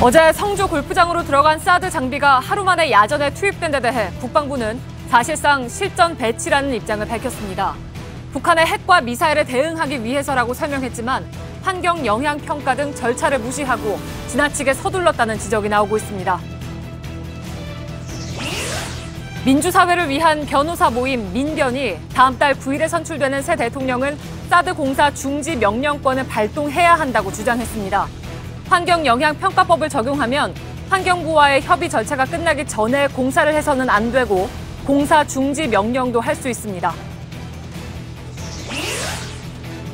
어제 성주 골프장으로 들어간 사드 장비가 하루 만에 야전에 투입된 데 대해 국방부는 사실상 실전 배치라는 입장을 밝혔습니다. 북한의 핵과 미사일에 대응하기 위해서라고 설명했지만 환경 영향 평가 등 절차를 무시하고 지나치게 서둘렀다는 지적이 나오고 있습니다. 민주사회를 위한 변호사 모임 민변이 다음 달 9일에 선출되는 새 대통령은 사드 공사 중지 명령권을 발동해야 한다고 주장했습니다. 환경영향평가법을 적용하면 환경부와의 협의 절차가 끝나기 전에 공사를 해서는 안 되고 공사 중지 명령도 할 수 있습니다.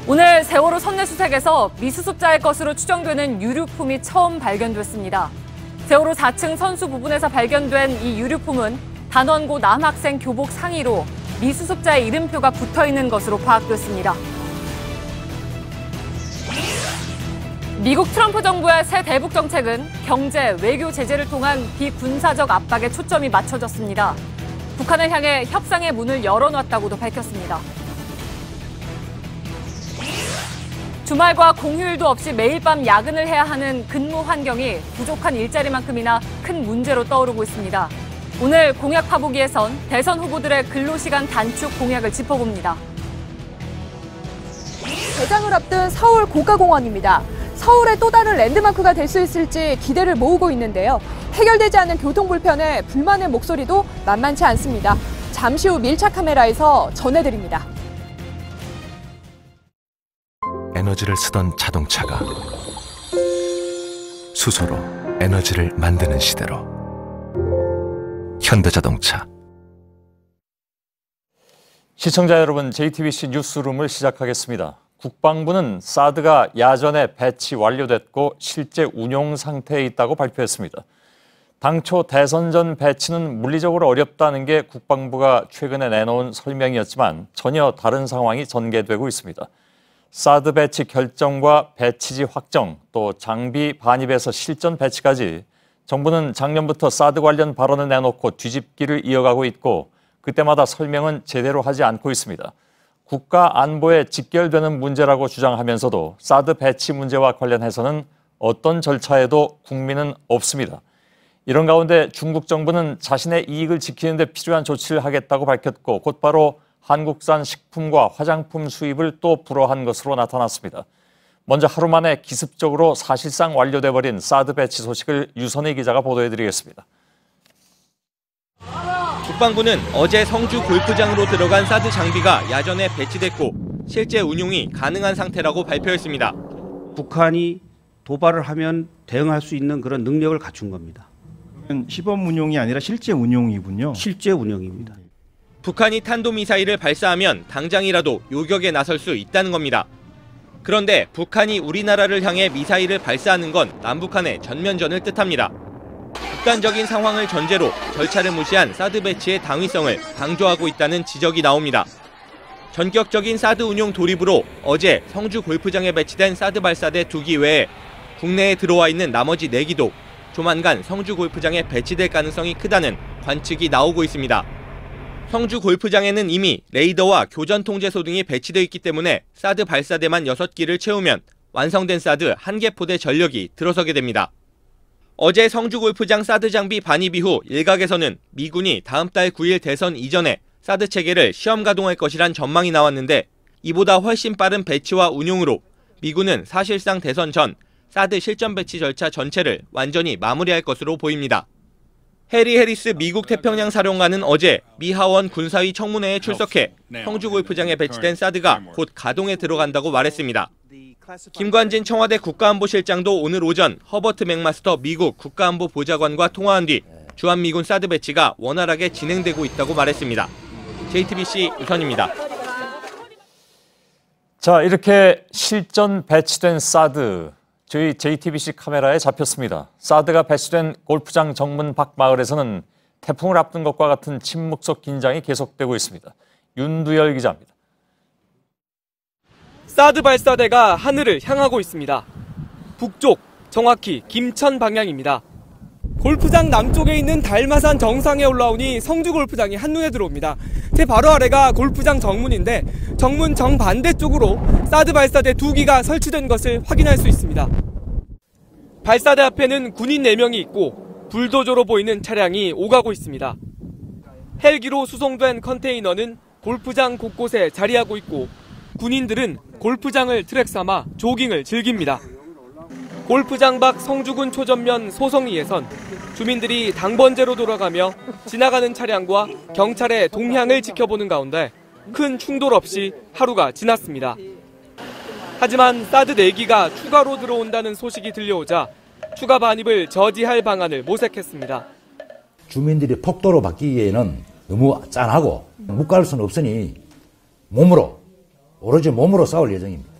오늘 세월호 선내수색에서 미수습자의 것으로 추정되는 유류품이 처음 발견됐습니다. 세월호 4층 선수 부분에서 발견된 이 유류품은 단원고 남학생 교복 상의로 미수습자의 이름표가 붙어있는 것으로 파악됐습니다. 미국 트럼프 정부의 새 대북 정책은 경제, 외교 제재를 통한 비군사적 압박에 초점이 맞춰졌습니다. 북한을 향해 협상의 문을 열어놨다고도 밝혔습니다. 주말과 공휴일도 없이 매일 밤 야근을 해야 하는 근무 환경이 부족한 일자리만큼이나 큰 문제로 떠오르고 있습니다. 오늘 공약 파보기에선 대선 후보들의 근로시간 단축 공약을 짚어봅니다. 개장을 앞둔 서울 고가공원입니다. 서울의 또 다른 랜드마크가 될 수 있을지 기대를 모으고 있는데요. 해결되지 않는 교통 불편에 불만의 목소리도 만만치 않습니다. 잠시 후 밀착 카메라에서 전해드립니다. 에너지를 쓰던 자동차가 수소로 에너지를 만드는 시대로 현대자동차. 시청자 여러분, JTBC 뉴스룸을 시작하겠습니다. 국방부는 사드가 야전에 배치 완료됐고 실제 운용 상태에 있다고 발표했습니다. 당초 대선 전 배치는 물리적으로 어렵다는 게 국방부가 최근에 내놓은 설명이었지만 전혀 다른 상황이 전개되고 있습니다. 사드 배치 결정과 배치지 확정, 또 장비 반입에서 실전 배치까지 정부는 작년부터 사드 관련 발언을 내놓고 뒤집기를 이어가고 있고 그때마다 설명은 제대로 하지 않고 있습니다. 국가 안보에 직결되는 문제라고 주장하면서도 사드 배치 문제와 관련해서는 어떤 절차에도 국민은 없습니다. 이런 가운데 중국 정부는 자신의 이익을 지키는 데 필요한 조치를 하겠다고 밝혔고 곧바로 한국산 식품과 화장품 수입을 또 불허한 것으로 나타났습니다. 먼저 하루 만에 기습적으로 사실상 완료돼버린 사드 배치 소식을 유선희 기자가 보도해드리겠습니다. 국방부는 어제 성주 골프장으로 들어간 사드 장비가 야전에 배치됐고 실제 운용이 가능한 상태라고 발표했습니다. 북한이 도발을 하면 대응할 수 있는 그런 능력을 갖춘 겁니다. 시범 운용이 아니라 실제 운용이군요. 실제 운용입니다. 북한이 탄도미사일을 발사하면 당장이라도 요격에 나설 수 있다는 겁니다. 그런데 북한이 우리나라를 향해 미사일을 발사하는 건 남북한의 전면전을 뜻합니다. 극단적인 상황을 전제로 절차를 무시한 사드 배치의 당위성을 강조하고 있다는 지적이 나옵니다. 전격적인 사드 운용 돌입으로 어제 성주 골프장에 배치된 사드 발사대 2기 외에 국내에 들어와 있는 나머지 4기도 조만간 성주 골프장에 배치될 가능성이 크다는 관측이 나오고 있습니다. 성주 골프장에는 이미 레이더와 교전 통제소 등이 배치되어 있기 때문에 사드 발사대만 6기를 채우면 완성된 사드 1개 포대 전력이 들어서게 됩니다. 어제 성주 골프장 사드 장비 반입 이후 일각에서는 미군이 다음 달 9일 대선 이전에 사드 체계를 시험 가동할 것이란 전망이 나왔는데 이보다 훨씬 빠른 배치와 운용으로 미군은 사실상 대선 전 사드 실전 배치 절차 전체를 완전히 마무리할 것으로 보입니다. 해리 해리스 미국 태평양 사령관은 어제 미 하원 군사위 청문회에 출석해 성주 골프장에 배치된 사드가 곧 가동에 들어간다고 말했습니다. 김관진 청와대 국가안보실장도 오늘 오전 허버트 맥마스터 미국 국가안보 보좌관과 통화한 뒤 주한미군 사드 배치가 원활하게 진행되고 있다고 말했습니다. JTBC 유선입니다. 자, 이렇게 실전 배치된 사드, 저희 JTBC 카메라에 잡혔습니다. 사드가 배치된 골프장 정문 밖 마을에서는 태풍을 앞둔 것과 같은 침묵 속 긴장이 계속되고 있습니다. 윤두열 기자입니다. 사드 발사대가 하늘을 향하고 있습니다. 북쪽, 정확히 김천 방향입니다. 골프장 남쪽에 있는 달마산 정상에 올라오니 성주 골프장이 한눈에 들어옵니다. 제 바로 아래가 골프장 정문인데 정문 정반대쪽으로 사드 발사대 2기가 설치된 것을 확인할 수 있습니다. 발사대 앞에는 군인 4명이 있고 불도저로 보이는 차량이 오가고 있습니다. 헬기로 수송된 컨테이너는 골프장 곳곳에 자리하고 있고 군인들은 골프장을 트랙 삼아 조깅을 즐깁니다. 골프장 밖 성주군 초전면 소성리에선 주민들이 당번제로 돌아가며 지나가는 차량과 경찰의 동향을 지켜보는 가운데 큰 충돌 없이 하루가 지났습니다. 하지만 사드 4기가 추가로 들어온다는 소식이 들려오자 추가 반입을 저지할 방안을 모색했습니다. 주민들이 폭도로 바뀌기에는 너무 짠하고 묵갈 수는 없으니 오로지 몸으로 싸울 예정입니다.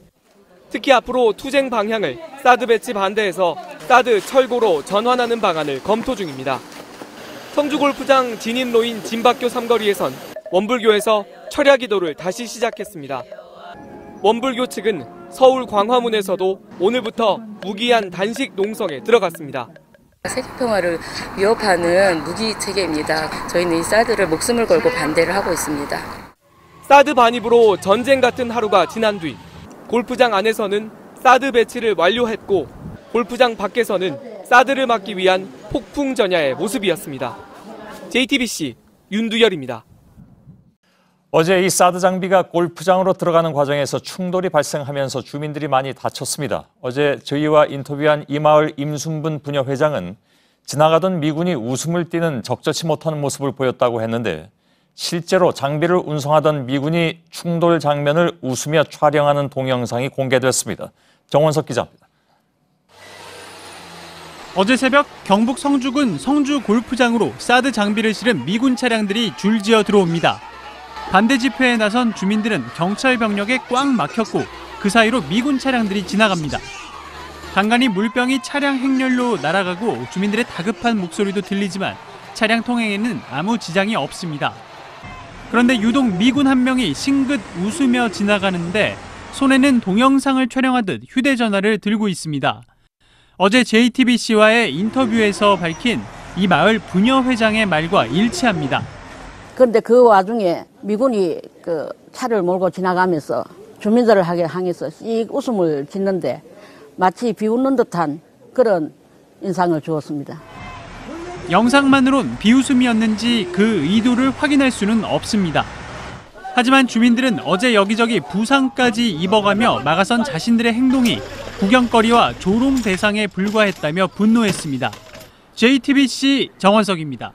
특히 앞으로 투쟁 방향을 사드 배치 반대에서 사드 철고로 전환하는 방안을 검토 중입니다. 성주골프장 진입로인 진박교 삼거리에선 원불교에서 철야기도를 다시 시작했습니다. 원불교 측은 서울 광화문에서도 오늘부터 무기한 단식 농성에 들어갔습니다. 세계평화를 위협하는 무기 체계입니다. 저희는 이 사드를 목숨을 걸고 반대를 하고 있습니다. 사드 반입으로 전쟁 같은 하루가 지난 뒤 골프장 안에서는 사드 배치를 완료했고 골프장 밖에서는 사드를 막기 위한 폭풍 전야의 모습이었습니다. JTBC 윤두열입니다. 어제 이 사드 장비가 골프장으로 들어가는 과정에서 충돌이 발생하면서 주민들이 많이 다쳤습니다. 어제 저희와 인터뷰한 이마을 임순분 부녀회장은 지나가던 미군이 웃음을 띠는 적절치 못한 모습을 보였다고 했는데 실제로 장비를 운송하던 미군이 충돌 장면을 웃으며 촬영하는 동영상이 공개됐습니다. 정원석 기자입니다. 어제 새벽 경북 성주군 성주 골프장으로 사드 장비를 실은 미군 차량들이 줄지어 들어옵니다. 반대 집회에 나선 주민들은 경찰 병력에 꽉 막혔고 그 사이로 미군 차량들이 지나갑니다. 간간히 물병이 차량 행렬로 날아가고 주민들의 다급한 목소리도 들리지만 차량 통행에는 아무 지장이 없습니다. 그런데 유독 미군 한 명이 싱긋 웃으며 지나가는데 손에는 동영상을 촬영하듯 휴대전화를 들고 있습니다. 어제 JTBC와의 인터뷰에서 밝힌 이 마을 부녀회장의 말과 일치합니다. 그런데 그 와중에 미군이 그 차를 몰고 지나가면서 주민들을 향해서 씩 웃음을 짓는데 마치 비웃는 듯한 그런 인상을 주었습니다. 영상만으론 비웃음이었는지 그 의도를 확인할 수는 없습니다. 하지만 주민들은 어제 여기저기 부상까지 입어가며 막아선 자신들의 행동이 구경거리와 조롱 대상에 불과했다며 분노했습니다. JTBC 정원석입니다.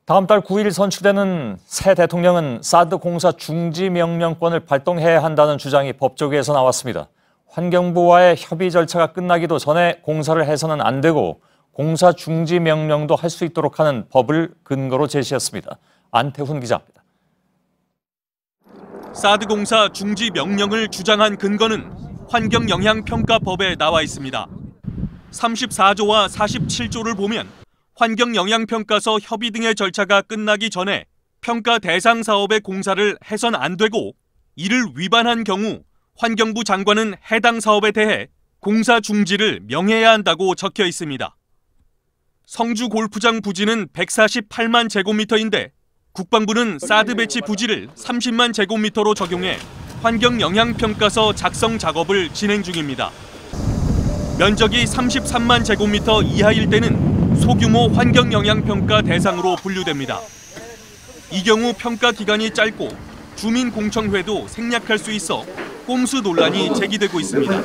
다음 달 9일 선출되는 새 대통령은 사드 공사 중지 명령권을 발동해야 한다는 주장이 법조계에서 나왔습니다. 환경부와의 협의 절차가 끝나기도 전에 공사를 해서는 안 되고 공사 중지 명령도 할 수 있도록 하는 법을 근거로 제시했습니다. 안태훈 기자입니다. 사드 공사 중지 명령을 주장한 근거는 환경영향평가법에 나와 있습니다. 34조와 47조를 보면 환경영향평가서 협의 등의 절차가 끝나기 전에 평가 대상 사업의 공사를 해선 안 되고 이를 위반한 경우 환경부 장관은 해당 사업에 대해 공사 중지를 명해야 한다고 적혀 있습니다. 성주 골프장 부지는 148만 제곱미터인데 국방부는 사드 배치 부지를 30만 제곱미터로 적용해 환경영향평가서 작성 작업을 진행 중입니다. 면적이 33만 제곱미터 이하일 때는 소규모 환경영향평가 대상으로 분류됩니다. 이 경우 평가 기간이 짧고 주민공청회도 생략할 수 있어 꼼수 논란이 제기되고 있습니다.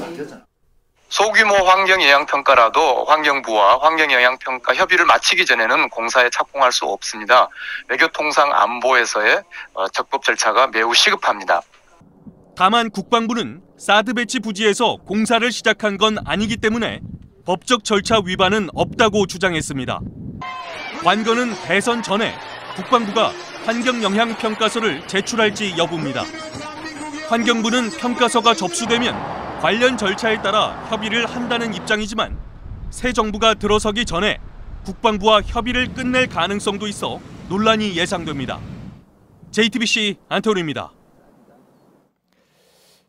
소규모 환경영향평가라도 환경부와 환경영향평가 협의를 마치기 전에는 공사에 착공할 수 없습니다. 외교통상안보에서의 적법 절차가 매우 시급합니다. 다만 국방부는 사드 배치 부지에서 공사를 시작한 건 아니기 때문에 법적 절차 위반은 없다고 주장했습니다. 관건은 대선 전에 국방부가 환경영향평가서를 제출할지 여부입니다. 환경부는 평가서가 접수되면 관련 절차에 따라 협의를 한다는 입장이지만 새 정부가 들어서기 전에 국방부와 협의를 끝낼 가능성도 있어 논란이 예상됩니다. JTBC 안태훈입니다.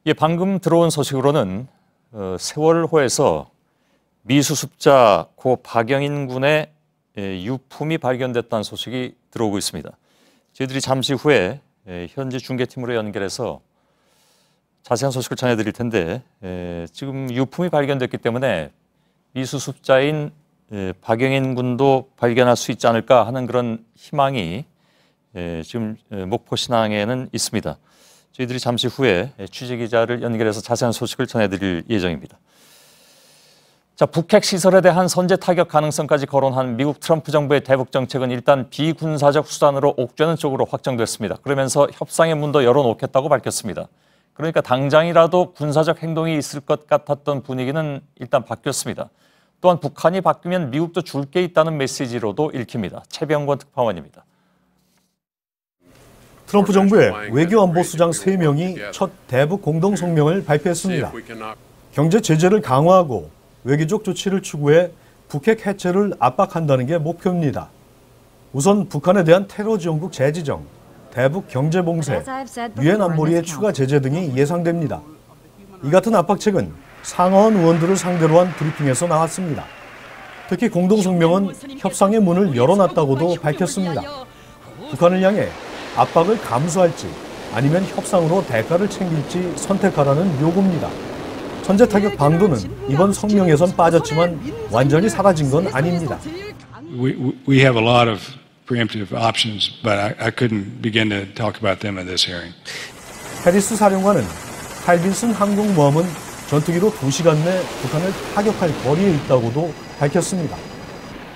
예, 방금 들어온 소식으로는 세월호에서 미수습자 고 박영인 군의 유품이 발견됐다는 소식이 들어오고 있습니다. 저희들이 잠시 후에 현지 중계팀으로 연결해서 자세한 소식을 전해드릴 텐데 지금 유품이 발견됐기 때문에 미수습자인 박영인 군도 발견할 수 있지 않을까 하는 그런 희망이 지금 목포 신항에는 있습니다. 저희들이 잠시 후에 취재기자를 연결해서 자세한 소식을 전해드릴 예정입니다. 자, 북핵 시설에 대한 선제 타격 가능성까지 거론한 미국 트럼프 정부의 대북 정책은 일단 비군사적 수단으로 옥죄는 쪽으로 확정됐습니다. 그러면서 협상의 문도 열어놓겠다고 밝혔습니다. 그러니까 당장이라도 군사적 행동이 있을 것 같았던 분위기는 일단 바뀌었습니다. 또한 북한이 바뀌면 미국도 줄 게 있다는 메시지로도 읽힙니다. 최병권 특파원입니다. 트럼프 정부의 외교안보수장 3명이 첫 대북 공동성명을 발표했습니다. 경제 제재를 강화하고 외교적 조치를 추구해 북핵 해체를 압박한다는 게 목표입니다. 우선 북한에 대한 테러 지원국 재지정, 대북 경제 봉쇄, 유엔 안보리의 추가 제재 등이 예상됩니다. 이 같은 압박책은 상하원 의원들을 상대로 한 브리핑에서 나왔습니다. 특히 공동성명은 협상의 문을 열어놨다고도 밝혔습니다. 북한을 향해 압박을 감수할지 아니면 협상으로 대가를 챙길지 선택하라는 요구입니다. 선제 타격 방도는 이번 성명에선 빠졌지만 완전히 사라진 건 아닙니다. We have a lot of preemptive options, but I couldn't begin to talk about them in this hearing. 해리스 사령관은 칼빈슨 항공모함은 전투기로 2시간 내 북한을 타격할 거리에 있다고도 밝혔습니다.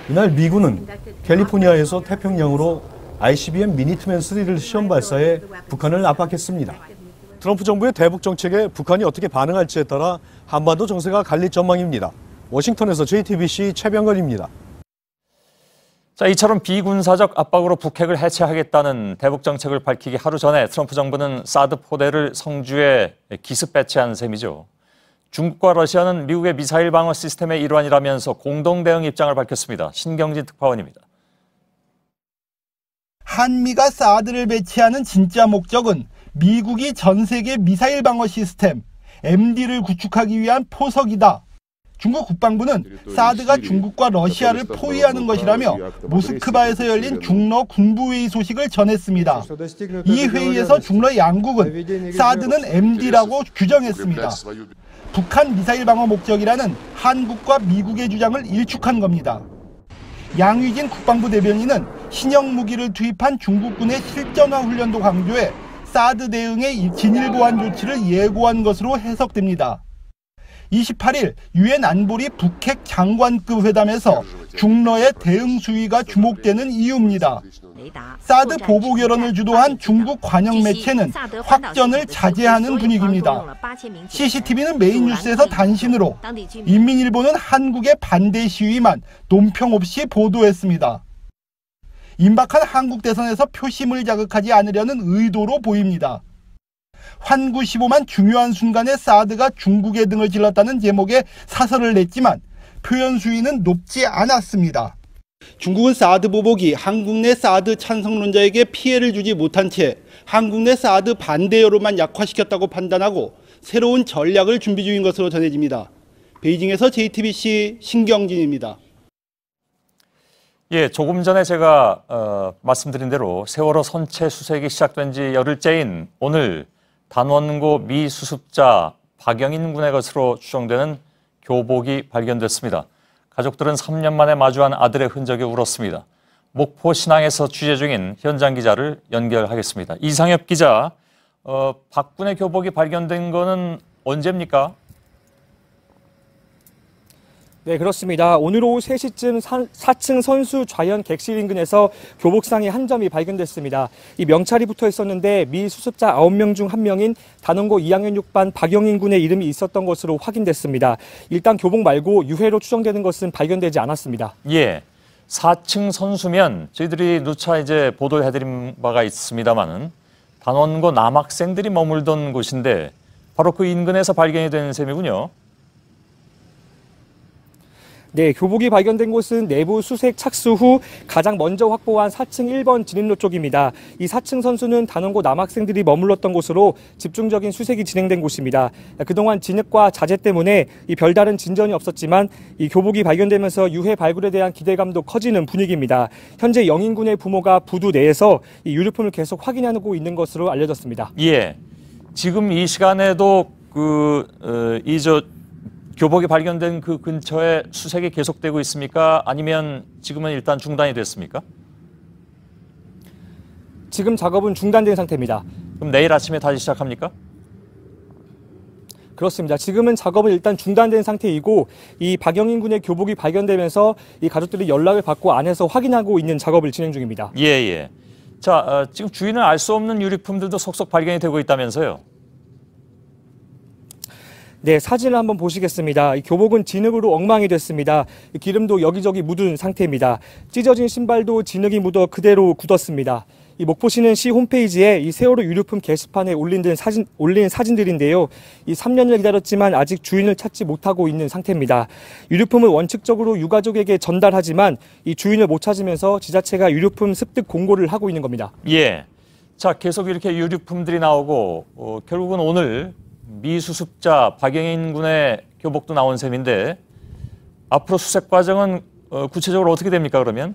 이날 미군은 캘리포니아에서 태평양으로 ICBM 미니트맨 3를 시험 발사해 북한을 압박했습니다. 트럼프 정부의 대북 정책에 북한이 어떻게 반응할지에 따라 한반도 정세가 갈릴 전망입니다. 워싱턴에서 JTBC 최병걸입니다. 자, 이처럼 비군사적 압박으로 북핵을 해체하겠다는 대북 정책을 밝히기 하루 전에 트럼프 정부는 사드 포대를 성주에 기습 배치한 셈이죠. 중국과 러시아는 미국의 미사일 방어 시스템의 일환이라면서 공동 대응 입장을 밝혔습니다. 신경진 특파원입니다. 한미가 사드를 배치하는 진짜 목적은 미국이 전 세계 미사일 방어 시스템 MD를 구축하기 위한 포석이다. 중국 국방부는 사드가 중국과 러시아를 포위하는 것이라며 모스크바에서 열린 중러 군부회의 소식을 전했습니다. 이 회의에서 중러 양국은 사드는 MD라고 규정했습니다. 북한 미사일 방어 목적이라는 한국과 미국의 주장을 일축한 겁니다. 양위진 국방부 대변인은 신형 무기를 투입한 중국군의 실전화 훈련도 강조해 사드 대응의 진일 보완 조치를 예고한 것으로 해석됩니다. 28일 유엔 안보리 북핵 장관급 회담에서 중러의 대응 수위가 주목되는 이유입니다. 사드 보복 여론을 주도한 중국 관영 매체는 확전을 자제하는 분위기입니다. CCTV는 메인 뉴스에서 단신으로, 인민일보는 한국의 반대 시위만 논평 없이 보도했습니다. 임박한 한국 대선에서 표심을 자극하지 않으려는 의도로 보입니다. 환구시보만 중요한 순간에 사드가 중국의 등을 찔렀다는 제목의 사설을 냈지만 표현 수위는 높지 않았습니다. 중국은 사드 보복이 한국 내 사드 찬성론자에게 피해를 주지 못한 채 한국 내 사드 반대 여론만 약화시켰다고 판단하고 새로운 전략을 준비 중인 것으로 전해집니다. 베이징에서 JTBC 신경진입니다. 예, 조금 전에 제가 말씀드린 대로 세월호 선체 수색이 시작된 지 열흘째인 오늘 단원고 미 수습자 박영인 군의 것으로 추정되는 교복이 발견됐습니다. 가족들은 3년 만에 마주한 아들의 흔적에 울었습니다. 목포 신항에서 취재 중인 현장 기자를 연결하겠습니다. 이상엽 기자, 박 군의 교복이 발견된 거는 언제입니까? 네, 그렇습니다. 오늘 오후 3시쯤 4층 선수 좌연 객실 인근에서 교복상의 한 점이 발견됐습니다. 이 명찰이 붙어 있었는데 미 수습자 9명 중 1명인 단원고 2학년 6반 박영인 군의 이름이 있었던 것으로 확인됐습니다. 일단 교복 말고 유해로 추정되는 것은 발견되지 않았습니다. 예, 4층 선수면 저희들이 누차 이제 보도를 해드린 바가 있습니다만은 단원고 남학생들이 머물던 곳인데 바로 그 인근에서 발견이 된 셈이군요. 네, 교복이 발견된 곳은 내부 수색 착수 후 가장 먼저 확보한 4층 1번 진입로 쪽입니다. 이 4층 선수는 단원고 남학생들이 머물렀던 곳으로 집중적인 수색이 진행된 곳입니다. 그동안 진흙과 자재 때문에 이 별다른 진전이 없었지만 이 교복이 발견되면서 유해 발굴에 대한 기대감도 커지는 분위기입니다. 현재 영인 군의 부모가 부두 내에서 이 유류품을 계속 확인하고 있는 것으로 알려졌습니다. 예, 지금 이 시간에도 교복이 발견된 그 근처에 수색이 계속되고 있습니까? 아니면 지금은 일단 중단이 됐습니까? 지금 작업은 중단된 상태입니다. 그럼 내일 아침에 다시 시작합니까? 그렇습니다. 지금은 작업은 일단 중단된 상태이고 이 박영인 군의 교복이 발견되면서 이 가족들이 연락을 받고 안에서 확인하고 있는 작업을 진행 중입니다. 예. 자, 지금 주인을 알 수 없는 유류품들도 속속 발견이 되고 있다면서요? 네, 사진을 한번 보시겠습니다. 이 교복은 진흙으로 엉망이 됐습니다. 기름도 여기저기 묻은 상태입니다. 찢어진 신발도 진흙이 묻어 그대로 굳었습니다. 이 목포시는 시 홈페이지에 이 세월호 유류품 게시판에 올린 사진들인데요. 이 3년을 기다렸지만 아직 주인을 찾지 못하고 있는 상태입니다. 유류품은 원칙적으로 유가족에게 전달하지만 이 주인을 못 찾으면서 지자체가 유류품 습득 공고를 하고 있는 겁니다. 예. 자, 계속 이렇게 유류품들이 나오고 결국은 오늘 미수습자 박영인 군의 교복도 나온 셈인데 앞으로 수색 과정은 구체적으로 어떻게 됩니까, 그러면?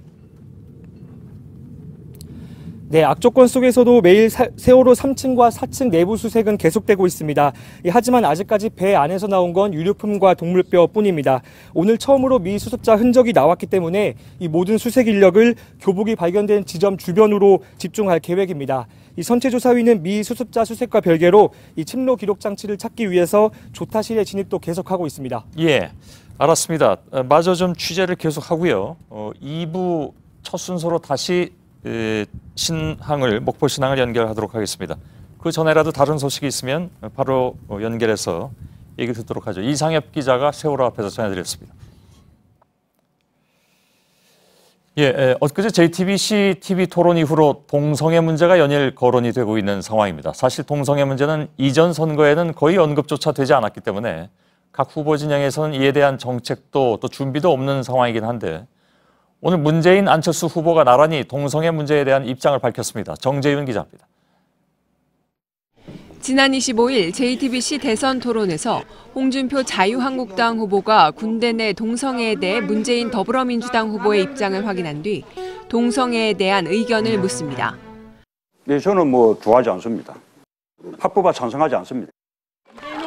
네, 악조건 속에서도 매일 세월호 3층과 4층 내부 수색은 계속되고 있습니다. 하지만 아직까지 배 안에서 나온 건 유류품과 동물뼈뿐입니다. 오늘 처음으로 미수습자 흔적이 나왔기 때문에 이 모든 수색 인력을 교복이 발견된 지점 주변으로 집중할 계획입니다. 이 선체조사위는 미수습자 수색과 별개로 이 침로 기록 장치를 찾기 위해서 조타실의 진입도 계속하고 있습니다. 예, 알았습니다. 마저 좀 취재를 계속하고요. 2부 첫 순서로 다시 목포 신항을 연결하도록 하겠습니다. 그 전에라도 다른 소식이 있으면 바로 연결해서 얘기 듣도록 하죠. 이상엽 기자가 세월호 앞에서 전해드렸습니다. 예, 엊그제 JTBC TV 토론 이후로 동성애 문제가 연일 거론이 되고 있는 상황입니다. 사실 동성애 문제는 이전 선거에는 거의 언급조차 되지 않았기 때문에 각 후보 진영에서는 이에 대한 정책도 또 준비도 없는 상황이긴 한데 오늘 문재인, 안철수 후보가 나란히 동성애 문제에 대한 입장을 밝혔습니다. 정재윤 기자입니다. 지난 25일 JTBC 대선 토론에서 홍준표 자유한국당 후보가 군대 내 동성애에 대해 문재인 더불어민주당 후보의 입장을 확인한 뒤 동성애에 대한 의견을 묻습니다. 네, 저는 좋아하지 않습니다. 합법화 찬성하지 않습니다.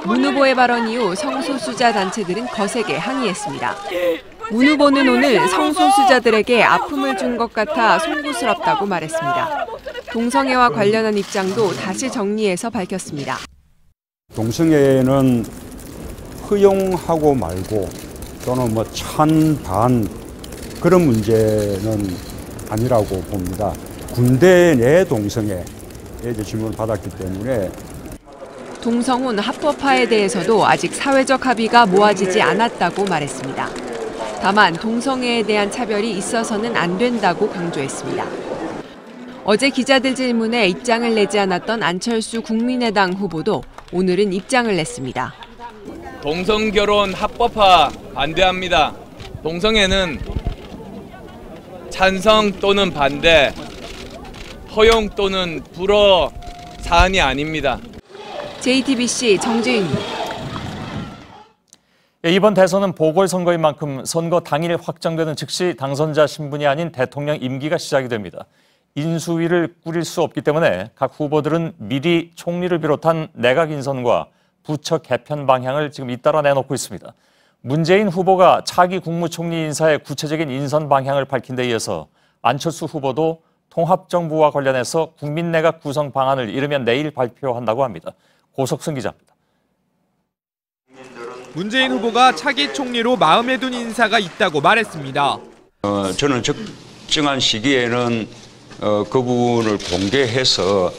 문 후보의 발언 이후 성소수자 단체들은 거세게 항의했습니다. 문 후보는 오늘 성소수자들에게 아픔을 준 것 같아 송구스럽다고 말했습니다. 동성애와 관련한 입장도 다시 정리해서 밝혔습니다. 동성애는 허용하고 말고 또는 찬반 그런 문제는 아니라고 봅니다. 군대 내 동성애에 질문을 받았기 때문에 동성혼 합법화에 대해서도 아직 사회적 합의가 모아지지 않았다고 말했습니다. 다만 동성애에 대한 차별이 있어서는 안 된다고 강조했습니다. 어제 기자들 질문에 입장을 내지 않았던 안철수 국민의당 후보도 오늘은 입장을 냈습니다. 동성결혼 합법화 반대합니다. 동성애는 찬성 또는 반대, 허용 또는 불허 사안이 아닙니다. JTBC 정재윤입니다. 이번 대선은 보궐선거인 만큼 선거 당일 확정되는 즉시 당선자 신분이 아닌 대통령 임기가 시작이 됩니다. 인수위를 꾸릴 수 없기 때문에 각 후보들은 미리 총리를 비롯한 내각 인선과 부처 개편 방향을 지금 잇따라 내놓고 있습니다. 문재인 후보가 차기 국무총리 인사의 구체적인 인선 방향을 밝힌 데 이어서 안철수 후보도 통합정부와 관련해서 국민내각 구성 방안을 이르면 내일 발표한다고 합니다. 고석승 기자입니다. 문재인 후보가 차기 총리로 마음에 둔 인사가 있다고 말했습니다. 저는 적정한 시기에는 그분을 공개해서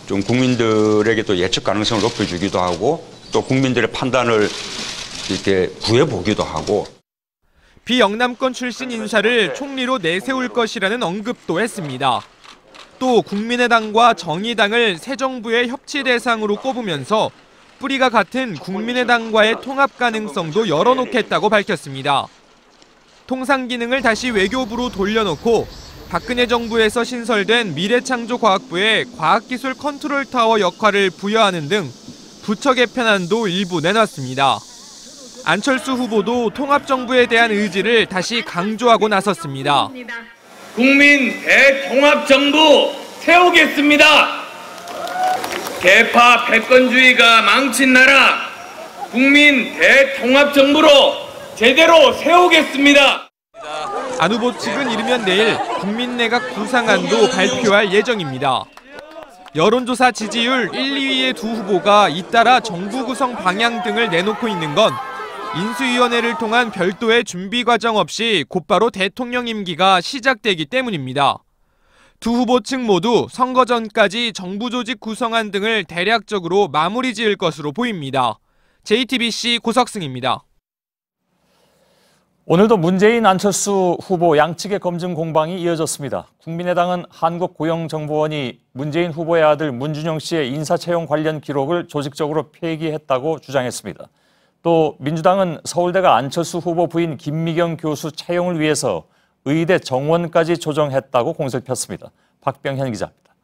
좀 국민들에게 또 예측 가능성을 높여주기도 하고 또 국민들의 판단을 이렇게 구해보기도 하고. 비영남권 출신 인사를 총리로 내세울 것이라는 언급도 했습니다. 또 국민의당과 정의당을 새 정부의 협치 대상으로 꼽으면서 뿌리가 같은 국민의당과의 통합 가능성도 열어놓겠다고 밝혔습니다. 통상 기능을 다시 외교부로 돌려놓고 박근혜 정부에서 신설된 미래창조과학부에 과학기술 컨트롤타워 역할을 부여하는 등 부처 개편안도 일부 내놨습니다. 안철수 후보도 통합정부에 대한 의지를 다시 강조하고 나섰습니다. 국민 대통합정부 세우겠습니다. 개파 패권주의가 망친 나라 국민 대통합정부로 제대로 세우겠습니다. 안 후보 측은 이르면 내일 국민내각 구상안도 발표할 예정입니다. 여론조사 지지율 1, 2위의 두 후보가 잇따라 정부 구성 방향 등을 내놓고 있는 건 인수위원회를 통한 별도의 준비 과정 없이 곧바로 대통령 임기가 시작되기 때문입니다. 두 후보 측 모두 선거 전까지 정부 조직 구성안 등을 대략적으로 마무리 지을 것으로 보입니다. JTBC 고석승입니다. 오늘도 문재인, 안철수 후보 양측의 검증 공방이 이어졌습니다. 국민의당은 한국고용정보원이 문재인 후보의 아들 문준용 씨의 인사채용 관련 기록을 조직적으로 폐기했다고 주장했습니다. 또 민주당은 서울대가 안철수 후보 부인 김미경 교수 채용을 위해서 의대 정원까지 조정했다고 공세를 폈습니다. 박병현 기자입니다.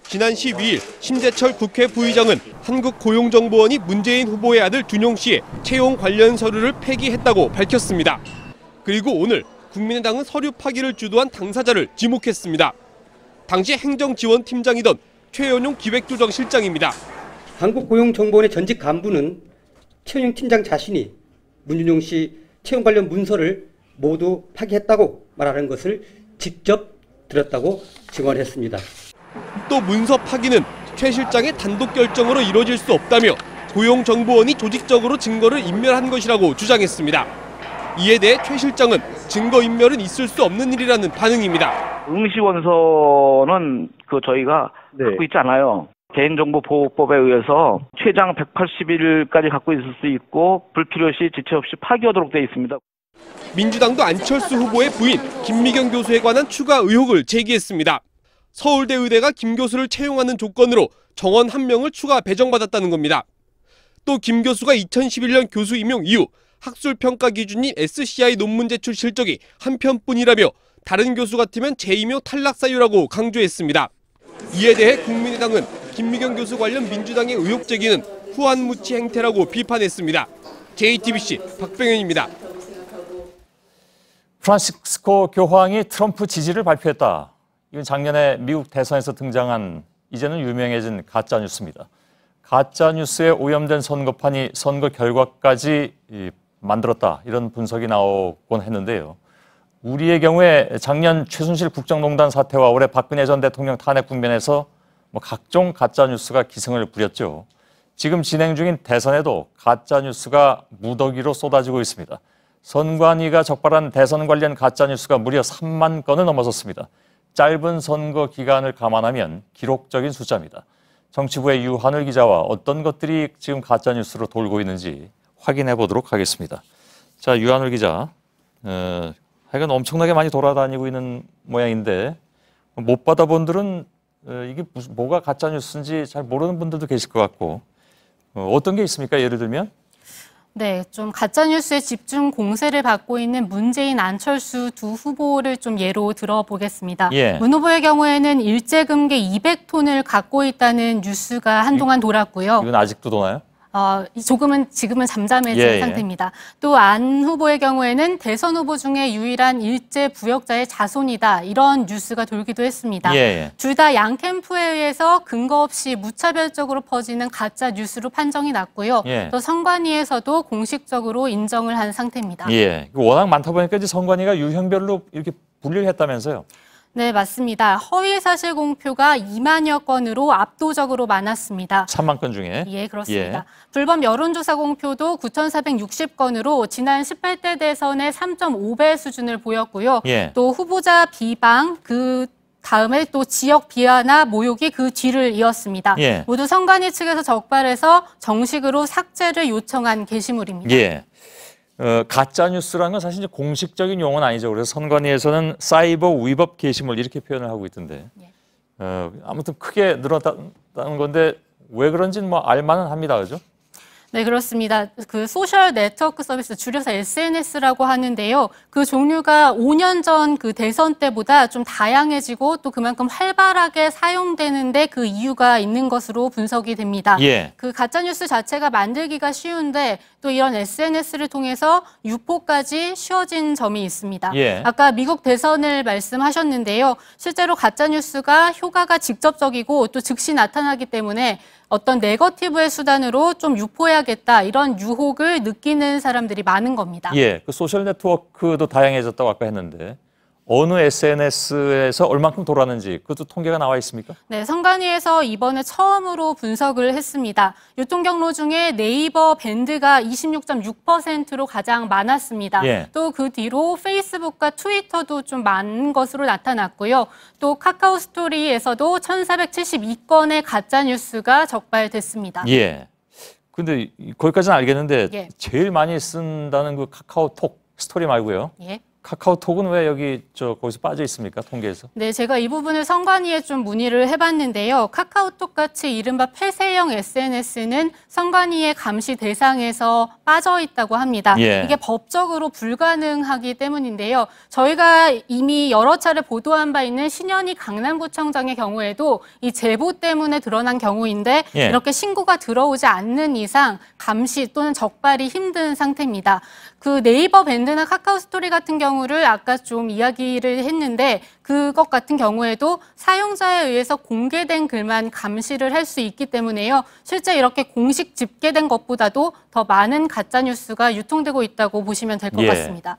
지난 12일 심재철 국회 부의장은 한국고용정보원이 문재인 후보의 아들 준용 씨의 채용 관련 서류를 폐기했다고 밝혔습니다. 그리고 오늘 국민의당은 서류 파기를 주도한 당사자를 지목했습니다. 당시 행정지원팀장이던 최연용 기획조정실장입니다. 한국고용정보원의 전직 간부는 최연용 팀장 자신이 문준용 씨 채용 관련 문서를 모두 파기했다고 말하는 것을 직접 들었다고 증언했습니다. 또 문서 파기는 최 실장의 단독 결정으로 이루어질 수 없다며 고용정보원이 조직적으로 증거를 인멸한 것이라고 주장했습니다. 이에 대해 최 실장은 증거인멸은 있을 수 없는 일이라는 반응입니다. 응시원서는 저희가 갖고 있지 않아요. 개인정보보호법에 의해서 최장 180일까지 갖고 있을 수 있고 불필요시 지체 없이 파기하도록 되어 있습니다. 민주당도 안철수 후보의 부인 김미경 교수에 관한 추가 의혹을 제기했습니다. 서울대 의대가 김 교수를 채용하는 조건으로 정원 1명을 추가 배정받았다는 겁니다. 또 김 교수가 2011년 교수 임용 이후 학술평가 기준인 SCI 논문 제출 실적이 한 편뿐이라며 다른 교수 같으면 재임용 탈락 사유라고 강조했습니다. 이에 대해 국민의당은 김미경 교수 관련 민주당의 의혹 제기는 후한무치 행태라고 비판했습니다. JTBC 박병현입니다. 프란시스코 교황이 트럼프 지지를 발표했다. 이건 작년에 미국 대선에서 등장한 이제는 유명해진 가짜뉴스입니다. 가짜뉴스에 오염된 선거판이 선거 결과까지 만들었다. 이런 분석이 나오곤 했는데요. 우리의 경우에 작년 최순실 국정농단 사태와 올해 박근혜 전 대통령 탄핵 국면에서 각종 가짜뉴스가 기승을 부렸죠. 지금 진행 중인 대선에도 가짜뉴스가 무더기로 쏟아지고 있습니다. 선관위가 적발한 대선 관련 가짜뉴스가 무려 3만 건을 넘어섰습니다. 짧은 선거 기간을 감안하면 기록적인 숫자입니다. 정치부의 유한을 기자와 어떤 것들이 지금 가짜뉴스로 돌고 있는지 확인해 보도록 하겠습니다. 자, 유한을 기자, 하여간 엄청나게 많이 돌아다니고 있는 모양인데 못 받아본 분들은 이게 뭐가 가짜뉴스인지 잘 모르는 분들도 계실 것 같고 어떤 게 있습니까? 예를 들면? 네, 좀 가짜뉴스에 집중 공세를 받고 있는 문재인, 안철수 두 후보를 좀 예로 들어보겠습니다. 예. 문 후보의 경우에는 일제금괴 200톤을 갖고 있다는 뉴스가 한동안 돌았고요. 이건 아직도 도나요? 지금은 잠잠해진 상태입니다. 또 안 후보의 경우에는 대선 후보 중에 유일한 일제 부역자의 자손이다. 이런 뉴스가 돌기도 했습니다. 둘 다 양 캠프에 의해서 근거 없이 무차별적으로 퍼지는 가짜 뉴스로 판정이 났고요. 또 선관위에서도 공식적으로 인정을 한 상태입니다. 워낙 많다 보니까 이제 선관위가 유형별로 이렇게 분류를 했다면서요? 네, 맞습니다. 허위 사실 공표가 2만여 건으로 압도적으로 많았습니다. 3만 건 중에? 예, 그렇습니다. 불법 여론조사 공표도 9,460건으로 지난 18대 대선의 3.5배 수준을 보였고요. 또 후보자 비방, 그 다음에 또 지역 비하나 모욕이 그 뒤를 이었습니다. 모두 선관위 측에서 적발해서 정식으로 삭제를 요청한 게시물입니다. 가짜뉴스라는 건 사실 이제 공식적인 용어는 아니죠. 그래서 선관위에서는 사이버 위법 게시물 이렇게 표현을 하고 있던데 아무튼 크게 늘어났다는 건데 왜 그런지는 알만은 합니다. 그죠? 네, 그렇습니다. 그 소셜 네트워크 서비스, 줄여서 SNS라고 하는데요. 그 종류가 5년 전 그 대선 때보다 좀 다양해지고 또 그만큼 활발하게 사용되는데 그 이유가 있는 것으로 분석이 됩니다. 예. 그 가짜뉴스 자체가 만들기가 쉬운데 또 이런 SNS를 통해서 유포까지 쉬워진 점이 있습니다. 예. 아까 미국 대선을 말씀하셨는데요. 실제로 가짜뉴스가 효과가 직접적이고 또 즉시 나타나기 때문에 어떤 네거티브의 수단으로 좀 유포해야겠다 이런 유혹을 느끼는 사람들이 많은 겁니다. 예, 그 소셜 네트워크도 다양해졌다고 아까 했는데 어느 SNS에서 얼만큼 돌았는지 그것도 통계가 나와 있습니까? 네, 선관위에서 이번에 처음으로 분석을 했습니다. 유통 경로 중에 네이버 밴드가 26.6%로 가장 많았습니다. 예. 또 그 뒤로 페이스북과 트위터도 좀 많은 것으로 나타났고요. 또 카카오 스토리에서도 1,472건의 가짜 뉴스가 적발됐습니다. 예. 근데 거기까지는 알겠는데 예. 제일 많이 쓴다는 그 카카오톡 스토리 말고요. 예. 카카오톡은 왜 여기 거기서 빠져 있습니까? 통계에서? 네, 제가 이 부분을 선관위에 좀 문의를 해봤는데요. 카카오톡 같이 이른바 폐쇄형 SNS는 선관위의 감시 대상에서 빠져 있다고 합니다. 예. 이게 법적으로 불가능하기 때문인데요. 저희가 이미 여러 차례 보도한 바 있는 신현희 강남구청장의 경우에도 이 제보 때문에 드러난 경우인데 예. 이렇게 신고가 들어오지 않는 이상 감시 또는 적발이 힘든 상태입니다. 그 네이버 밴드나 카카오 스토리 같은 경우를 아까 좀 이야기를 했는데 그것 같은 경우에도 사용자에 의해서 공개된 글만 감시를 할 수 있기 때문에요. 실제 이렇게 공식 집계된 것보다도 더 많은 가짜뉴스가 유통되고 있다고 보시면 될 것 예. 같습니다.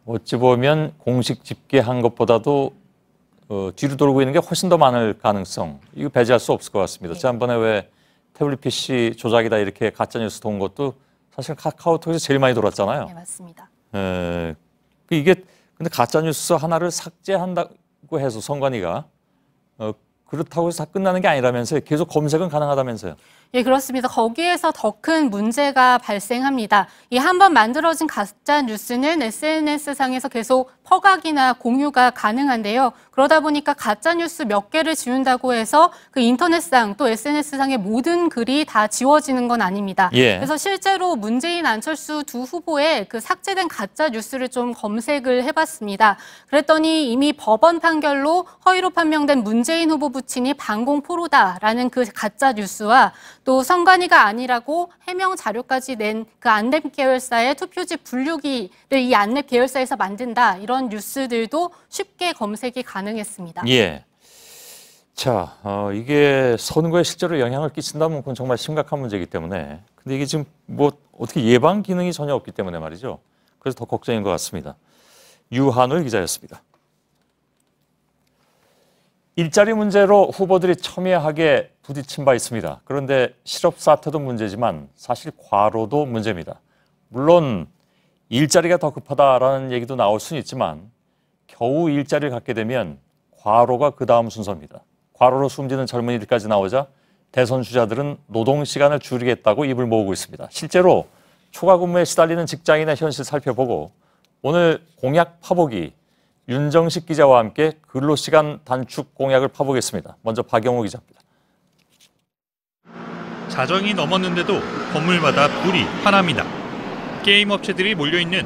어찌 보면 공식 집계한 것보다도 뒤로 돌고 있는 게 훨씬 더 많을 가능성, 이거 배제할 수 없을 것 같습니다. 네. 지난번에 왜 태블릿 PC 조작이다 이렇게 가짜뉴스 돈 것도 사실 카카오톡에서 제일 많이 돌았잖아요. 네, 맞습니다. 이게 근데 가짜뉴스 하나를 삭제한다고 해서 선관위가 그렇다고 해서 다 끝나는 게 아니라면서요. 계속 검색은 가능하다면서요. 예, 그렇습니다. 거기에서 더 큰 문제가 발생합니다. 이 한번 만들어진 가짜 뉴스는 SNS상에서 계속 퍼각이나 공유가 가능한데요. 그러다 보니까 가짜 뉴스 몇 개를 지운다고 해서 그 인터넷상 또 SNS상의 모든 글이 다 지워지는 건 아닙니다. 예. 그래서 실제로 문재인, 안철수 두 후보의 그 삭제된 가짜 뉴스를 좀 검색을 해봤습니다. 그랬더니 이미 법원 판결로 허위로 판명된 문재인 후보 부친이 반공 포로다라는 그 가짜 뉴스와 또 선관위가 아니라고 해명 자료까지 낸 그 안랩 계열사의 투표지 분류기를 이 안랩 계열사에서 만든다 이런 뉴스들도 쉽게 검색이 가능했습니다. 예. 자, 이게 선거에 실제로 영향을 끼친다면 그건 정말 심각한 문제이기 때문에 근데 이게 지금 뭐 어떻게 예방 기능이 전혀 없기 때문에 말이죠. 그래서 더 걱정인 것 같습니다. 유한울 기자였습니다. 일자리 문제로 후보들이 첨예하게 부딪힌 바 있습니다. 그런데 실업 사태도 문제지만 사실 과로도 문제입니다. 물론 일자리가 더 급하다라는 얘기도 나올 수는 있지만 겨우 일자리를 갖게 되면 과로가 그 다음 순서입니다. 과로로 숨지는 젊은이들까지 나오자 대선 주자들은 노동 시간을 줄이겠다고 입을 모으고 있습니다. 실제로 초과 근무에 시달리는 직장인의 현실 살펴보고 오늘 공약 파보기 윤정식 기자와 함께 근로시간 단축 공약을 파보겠습니다. 먼저 박영호 기자입니다. 자정이 넘었는데도 건물마다 불이 환합니다. 게임 업체들이 몰려있는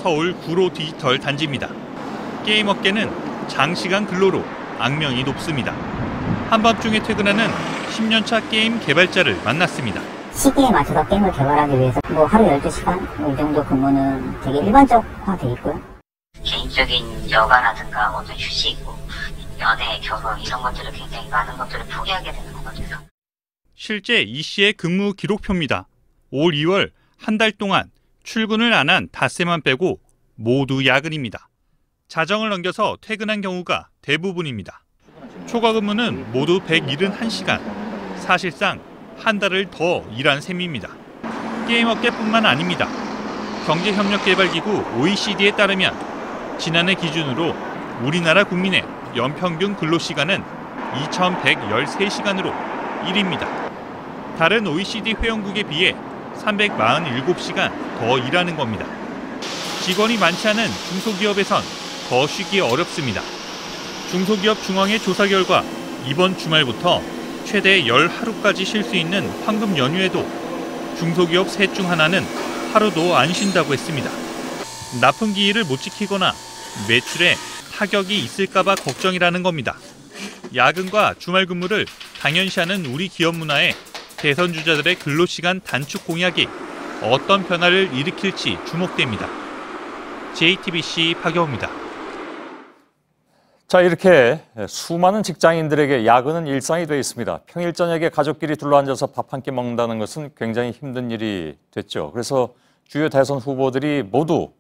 서울 구로 디지털 단지입니다. 게임 업계는 장시간 근로로 악명이 높습니다. 한밤중에 퇴근하는 10년차 게임 개발자를 만났습니다. 시기에 맞춰서 게임을 개발하기 위해서 하루 12시간 이 정도 근무는 되게 일반적화되어 있고요. 개인적인 여가라든가 어떤 휴식, 연애, 결혼 이런 것들을 굉장히 많은 것들을 포기하게 되는 것 같아서. 실제 이 씨의 근무 기록표입니다. 올 2월 한 달 동안 출근을 안 한 닷새만 빼고 모두 야근입니다. 자정을 넘겨서 퇴근한 경우가 대부분입니다. 초과 근무는 모두 171시간, 사실상 한 달을 더 일한 셈입니다. 게임업계뿐만 아닙니다. 경제협력개발기구 OECD에 따르면 지난해 기준으로 우리나라 국민의 연평균 근로시간은 2,113시간으로 1위입니다. 다른 OECD 회원국에 비해 347시간 더 일하는 겁니다. 직원이 많지 않은 중소기업에선 더 쉬기 어렵습니다. 중소기업 중앙회 조사 결과 이번 주말부터 최대 10하루까지 쉴 수 있는 황금 연휴에도 중소기업 셋 중 하나는 하루도 안 쉰다고 했습니다. 납품 기일을 못 지키거나 매출에 타격이 있을까 봐 걱정이라는 겁니다. 야근과 주말 근무를 당연시하는 우리 기업 문화에 대선 주자들의 근로시간 단축 공약이 어떤 변화를 일으킬지 주목됩니다. JTBC 박여우입니다. 자, 이렇게 수많은 직장인들에게 야근은 일상이 되어 있습니다. 평일 저녁에 가족끼리 둘러앉아서 밥 한 끼 먹는다는 것은 굉장히 힘든 일이 됐죠. 그래서 주요 대선 후보들이 모두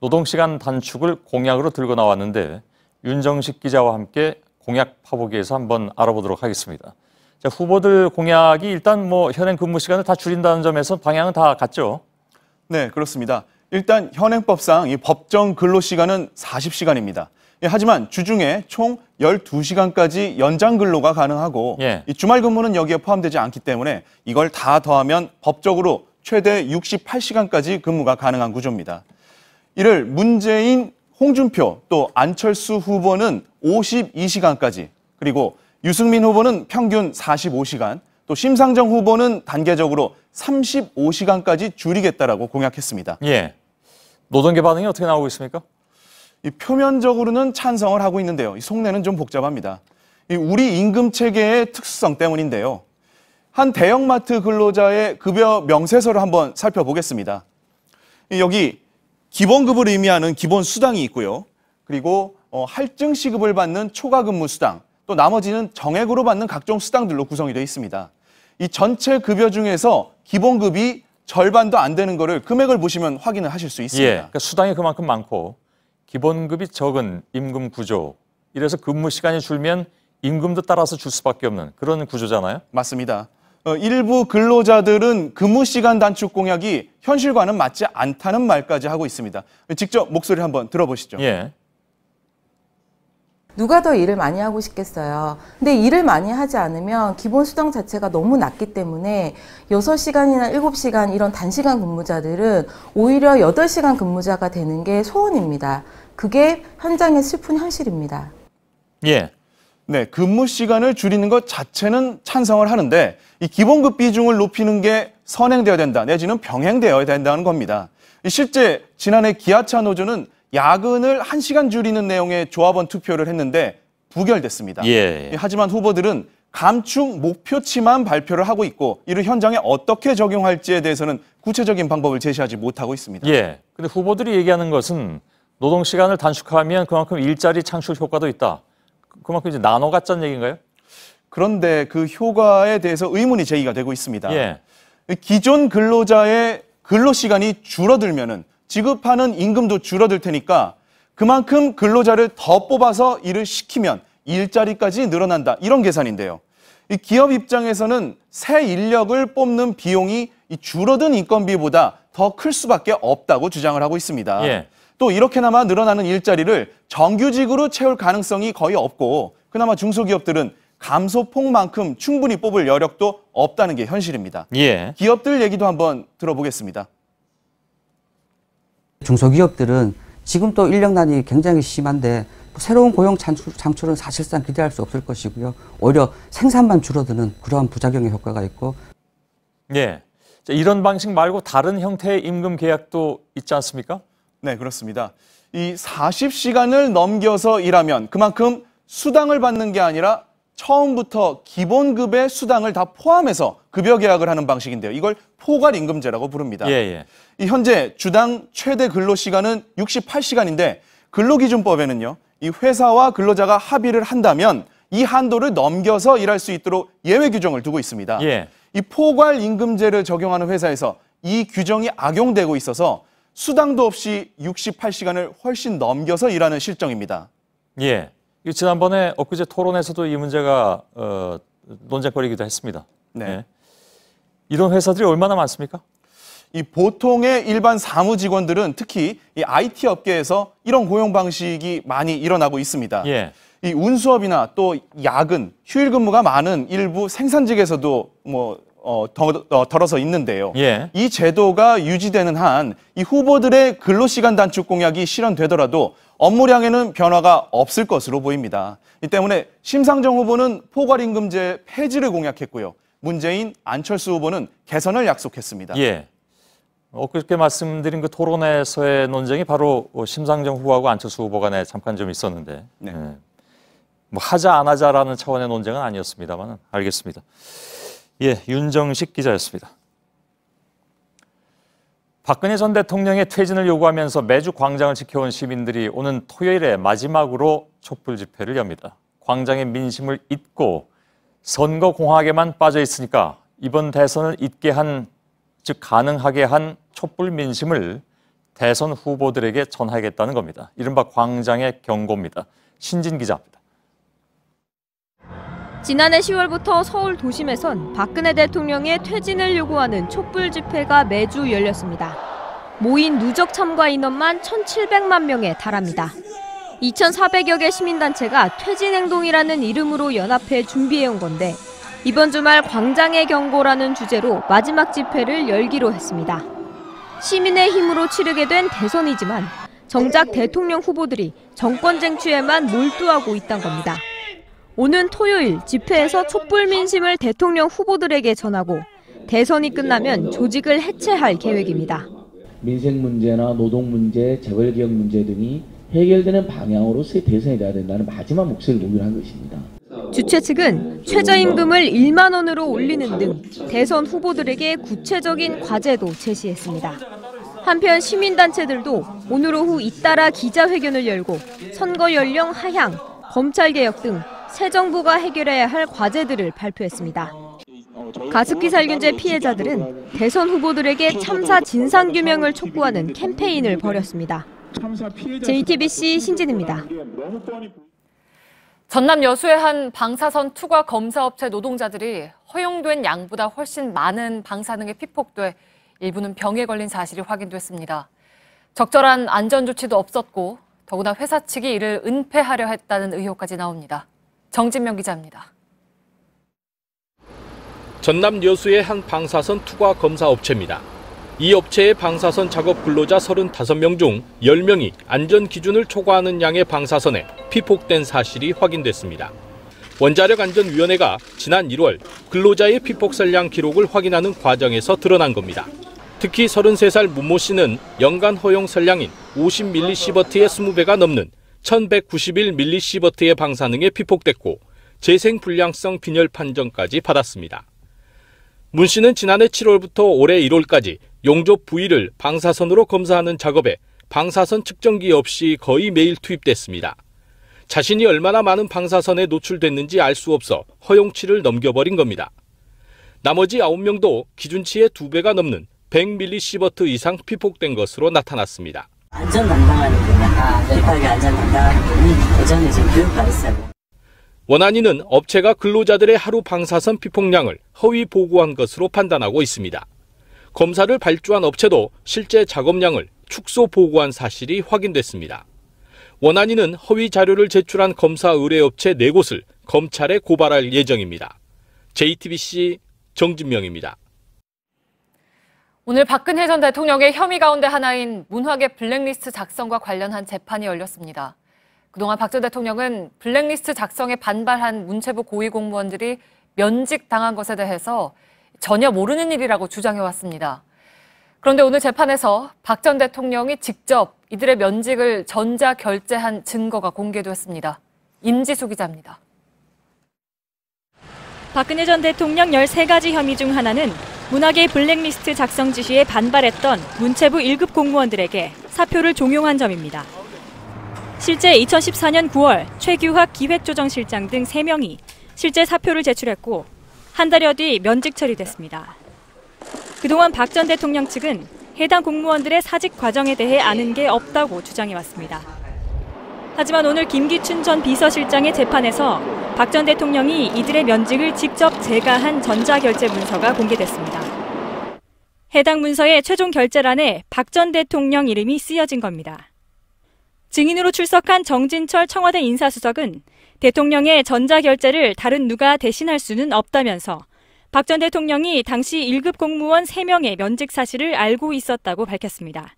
노동시간 단축을 공약으로 들고 나왔는데 윤정식 기자와 함께 공약 파보기에서 한번 알아보도록 하겠습니다. 자, 후보들 공약이 일단 뭐 현행 근무 시간을 다 줄인다는 점에서 방향은 다 같죠? 네, 그렇습니다. 일단 현행법상 이 법정 근로시간은 40시간입니다. 하지만 주중에 총 12시간까지 연장 근로가 가능하고 이 주말 근무는 여기에 포함되지 않기 때문에 이걸 다 더하면 법적으로 최대 68시간까지 근무가 가능한 구조입니다. 이를 문재인, 홍준표 또 안철수 후보는 52시간까지, 그리고 유승민 후보는 평균 45시간, 또 심상정 후보는 단계적으로 35시간까지 줄이겠다라고 공약했습니다. 예. 노동계 반응이 어떻게 나오고 있습니까? 이 표면적으로는 찬성을 하고 있는데요. 이 속내는 좀 복잡합니다. 우리 임금 체계의 특수성 때문인데요. 한 대형마트 근로자의 급여 명세서를 한번 살펴보겠습니다. 여기 기본급을 의미하는 기본 수당이 있고요. 그리고 할증 시급을 받는 초과 근무 수당, 또 나머지는 정액으로 받는 각종 수당들로 구성이 되어 있습니다. 이 전체 급여 중에서 기본급이 절반도 안 되는 거를 금액을 보시면 확인을 하실 수 있습니다. 그러니까 수당이 그만큼 많고 기본급이 적은 임금 구조. 이래서 근무 시간이 줄면 임금도 따라서 줄 수밖에 없는 그런 구조잖아요. 맞습니다. 일부 근로자들은 근무 시간 단축 공약이 현실과는 맞지 않다는 말까지 하고 있습니다. 직접 목소리 한번 들어보시죠. 예. 누가 더 일을 많이 하고 싶겠어요. 근데 일을 많이 하지 않으면 기본 수당 자체가 너무 낮기 때문에 6시간이나 7시간 이런 단시간 근무자들은 오히려 8시간 근무자가 되는 게 소원입니다. 그게 현장의 슬픈 현실입니다. 예. 네, 근무 시간을 줄이는 것 자체는 찬성을 하는데 이 기본급 비중을 높이는 게 선행되어야 된다, 내지는 병행되어야 된다는 겁니다. 실제 지난해 기아차 노조는 야근을 1시간 줄이는 내용의 조합원 투표를 했는데 부결됐습니다. 하지만 후보들은 감축 목표치만 발표를 하고 있고 이를 현장에 어떻게 적용할지에 대해서는 구체적인 방법을 제시하지 못하고 있습니다. 예. 근데 후보들이 얘기하는 것은 노동 시간을 단축하면 그만큼 일자리 창출 효과도 있다. 그만큼 이제 나눠 갖자는 얘기인가요? 그런데 그 효과에 대해서 의문이 제기가 되고 있습니다. 기존 근로자의 근로 시간이 줄어들면은 지급하는 임금도 줄어들 테니까 그만큼 근로자를 더 뽑아서 일을 시키면 일자리까지 늘어난다, 이런 계산인데요. 이 기업 입장에서는 새 인력을 뽑는 비용이 이 줄어든 인건비보다 더 클 수밖에 없다고 주장을 하고 있습니다. 또 이렇게나마 늘어나는 일자리를 정규직으로 채울 가능성이 거의 없고 그나마 중소기업들은 감소폭만큼 충분히 뽑을 여력도 없다는 게 현실입니다. 기업들 얘기도 한번 들어보겠습니다. 중소기업들은 지금 또 인력난이 굉장히 심한데 새로운 고용 창출은 사실상 기대할 수 없을 것이고요. 오히려 생산만 줄어드는 그러한 부작용의 효과가 있고. 자, 이런 방식 말고 다른 형태의 임금 계약도 있지 않습니까? 네, 그렇습니다. 이 40시간을 넘겨서 일하면 그만큼 수당을 받는 게 아니라 처음부터 기본급의 수당을 다 포함해서 급여 계약을 하는 방식인데요. 이걸 포괄임금제라고 부릅니다. 이 현재 주당 최대 근로시간은 68시간인데 근로기준법에는요, 이 회사와 근로자가 합의를 한다면 이 한도를 넘겨서 일할 수 있도록 예외 규정을 두고 있습니다. 이 포괄임금제를 적용하는 회사에서 이 규정이 악용되고 있어서 수당도 없이 68시간을 훨씬 넘겨서 일하는 실정입니다. 지난번에 엊그제 토론에서도 이 문제가 논쟁거리기도 했습니다. 이런 회사들이 얼마나 많습니까? 이 보통의 일반 사무직원들은 특히 이 IT 업계에서 이런 고용 방식이 많이 일어나고 있습니다. 이 운수업이나 또 야근, 휴일 근무가 많은 일부 생산직에서도 덜어서 있는데요. 이 제도가 유지되는 한 이 후보들의 근로시간 단축 공약이 실현되더라도 업무량에는 변화가 없을 것으로 보입니다. 이 때문에 심상정 후보는 포괄임금제 폐지를 공약했고요. 문재인, 안철수 후보는 개선을 약속했습니다. 예. 엊그저께 말씀드린 그 토론회에서의 논쟁이 바로 심상정 후보하고 안철수 후보 간에 잠깐 좀 있었는데 네. 뭐 하자 안 하자라는 차원의 논쟁은 아니었습니다만 알겠습니다. 예, 윤정식 기자였습니다. 박근혜 전 대통령의 퇴진을 요구하면서 매주 광장을 지켜온 시민들이 오는 토요일에 마지막으로 촛불 집회를 엽니다. 광장의 민심을 잊고 선거 공학에만 빠져 있으니까 이번 대선을 잊게 한, 즉 가능하게 한 촛불 민심을 대선 후보들에게 전하겠다는 겁니다. 이른바 광장의 경고입니다. 신진 기자입니다. 지난해 10월부터 서울 도심에선 박근혜 대통령의 퇴진을 요구하는 촛불 집회가 매주 열렸습니다. 모인 누적 참가 인원만 1,700만 명에 달합니다. 2,400여 개 시민단체가 퇴진행동이라는 이름으로 연합해 준비해온 건데 이번 주말 광장의 경고라는 주제로 마지막 집회를 열기로 했습니다. 시민의 힘으로 치르게 된 대선이지만 정작 대통령 후보들이 정권 쟁취에만 몰두하고 있다는 겁니다. 오는 토요일 집회에서 촛불 민심을 대통령 후보들에게 전하고 대선이 끝나면 조직을 해체할 계획입니다. 민생 문제나 노동 문제, 재벌개혁 문제 등이 해결되는 방향으로서의 대선이 돼야 된다는 마지막 목소리를 공유한 것입니다. 주최 측은 최저임금을 1만 원으로 올리는 등 대선 후보들에게 구체적인 과제도 제시했습니다. 한편 시민단체들도 오늘 오후 잇따라 기자회견을 열고 선거 연령 하향, 검찰개혁 등 새 정부가 해결해야 할 과제들을 발표했습니다. 가습기 살균제 피해자들은 대선 후보들에게 참사 진상규명을 촉구하는 캠페인을 벌였습니다. JTBC 신진입니다. 전남 여수의 한 방사선 투과 검사업체 노동자들이 허용된 양보다 훨씬 많은 방사능에 피폭돼 일부는 병에 걸린 사실이 확인됐습니다. 적절한 안전조치도 없었고 더구나 회사 측이 이를 은폐하려 했다는 의혹까지 나옵니다. 정진명 기자입니다. 전남 여수의 한 방사선 투과 검사 업체입니다. 이 업체의 방사선 작업 근로자 35명 중 10명이 안전 기준을 초과하는 양의 방사선에 피폭된 사실이 확인됐습니다. 원자력안전위원회가 지난 1월 근로자의 피폭설량 기록을 확인하는 과정에서 드러난 겁니다. 특히 33살 문모 씨는 연간 허용 설량인 50mS의 20배가 넘는 1191mS의 방사능에 피폭됐고 재생불량성 빈혈 판정까지 받았습니다. 문 씨는 지난해 7월부터 올해 1월까지 용접 부위를 방사선으로 검사하는 작업에 방사선 측정기 없이 거의 매일 투입됐습니다. 자신이 얼마나 많은 방사선에 노출됐는지 알 수 없어 허용치를 넘겨버린 겁니다. 나머지 9명도 기준치의 2배가 넘는 100mS 이상 피폭된 것으로 나타났습니다. 안전 담당하니까 여기까지 안전 담당이 예전에 지금 교육가 있어요. 원안위는 업체가 근로자들의 하루 방사선 피폭량을 허위 보고한 것으로 판단하고 있습니다. 검사를 발주한 업체도 실제 작업량을 축소 보고한 사실이 확인됐습니다. 원안위는 허위 자료를 제출한 검사 의뢰업체 4곳을 검찰에 고발할 예정입니다. JTBC 정진명입니다. 오늘 박근혜 전 대통령의 혐의 가운데 하나인 문화계 블랙리스트 작성과 관련한 재판이 열렸습니다. 그동안 박 전 대통령은 블랙리스트 작성에 반발한 문체부 고위공무원들이 면직당한 것에 대해서 전혀 모르는 일이라고 주장해왔습니다. 그런데 오늘 재판에서 박 전 대통령이 직접 이들의 면직을 전자결제한 증거가 공개됐습니다. 임지수 기자입니다. 박근혜 전 대통령 13가지 혐의 중 하나는 문화계 블랙리스트 작성 지시에 반발했던 문체부 1급 공무원들에게 사표를 종용한 점입니다. 실제 2014년 9월 최규학 기획조정실장 등 3명이 실제 사표를 제출했고 한 달여 뒤 면직 처리됐습니다. 그동안 박 전 대통령 측은 해당 공무원들의 사직 과정에 대해 아는 게 없다고 주장해왔습니다. 하지만 오늘 김기춘 전 비서실장의 재판에서 박 전 대통령이 이들의 면직을 직접 제가한 전자결제 문서가 공개됐습니다. 해당 문서의 최종 결제란에 박 전 대통령 이름이 쓰여진 겁니다. 증인으로 출석한 정진철 청와대 인사수석은 대통령의 전자결제를 다른 누가 대신할 수는 없다면서 박 전 대통령이 당시 1급 공무원 3명의 면직 사실을 알고 있었다고 밝혔습니다.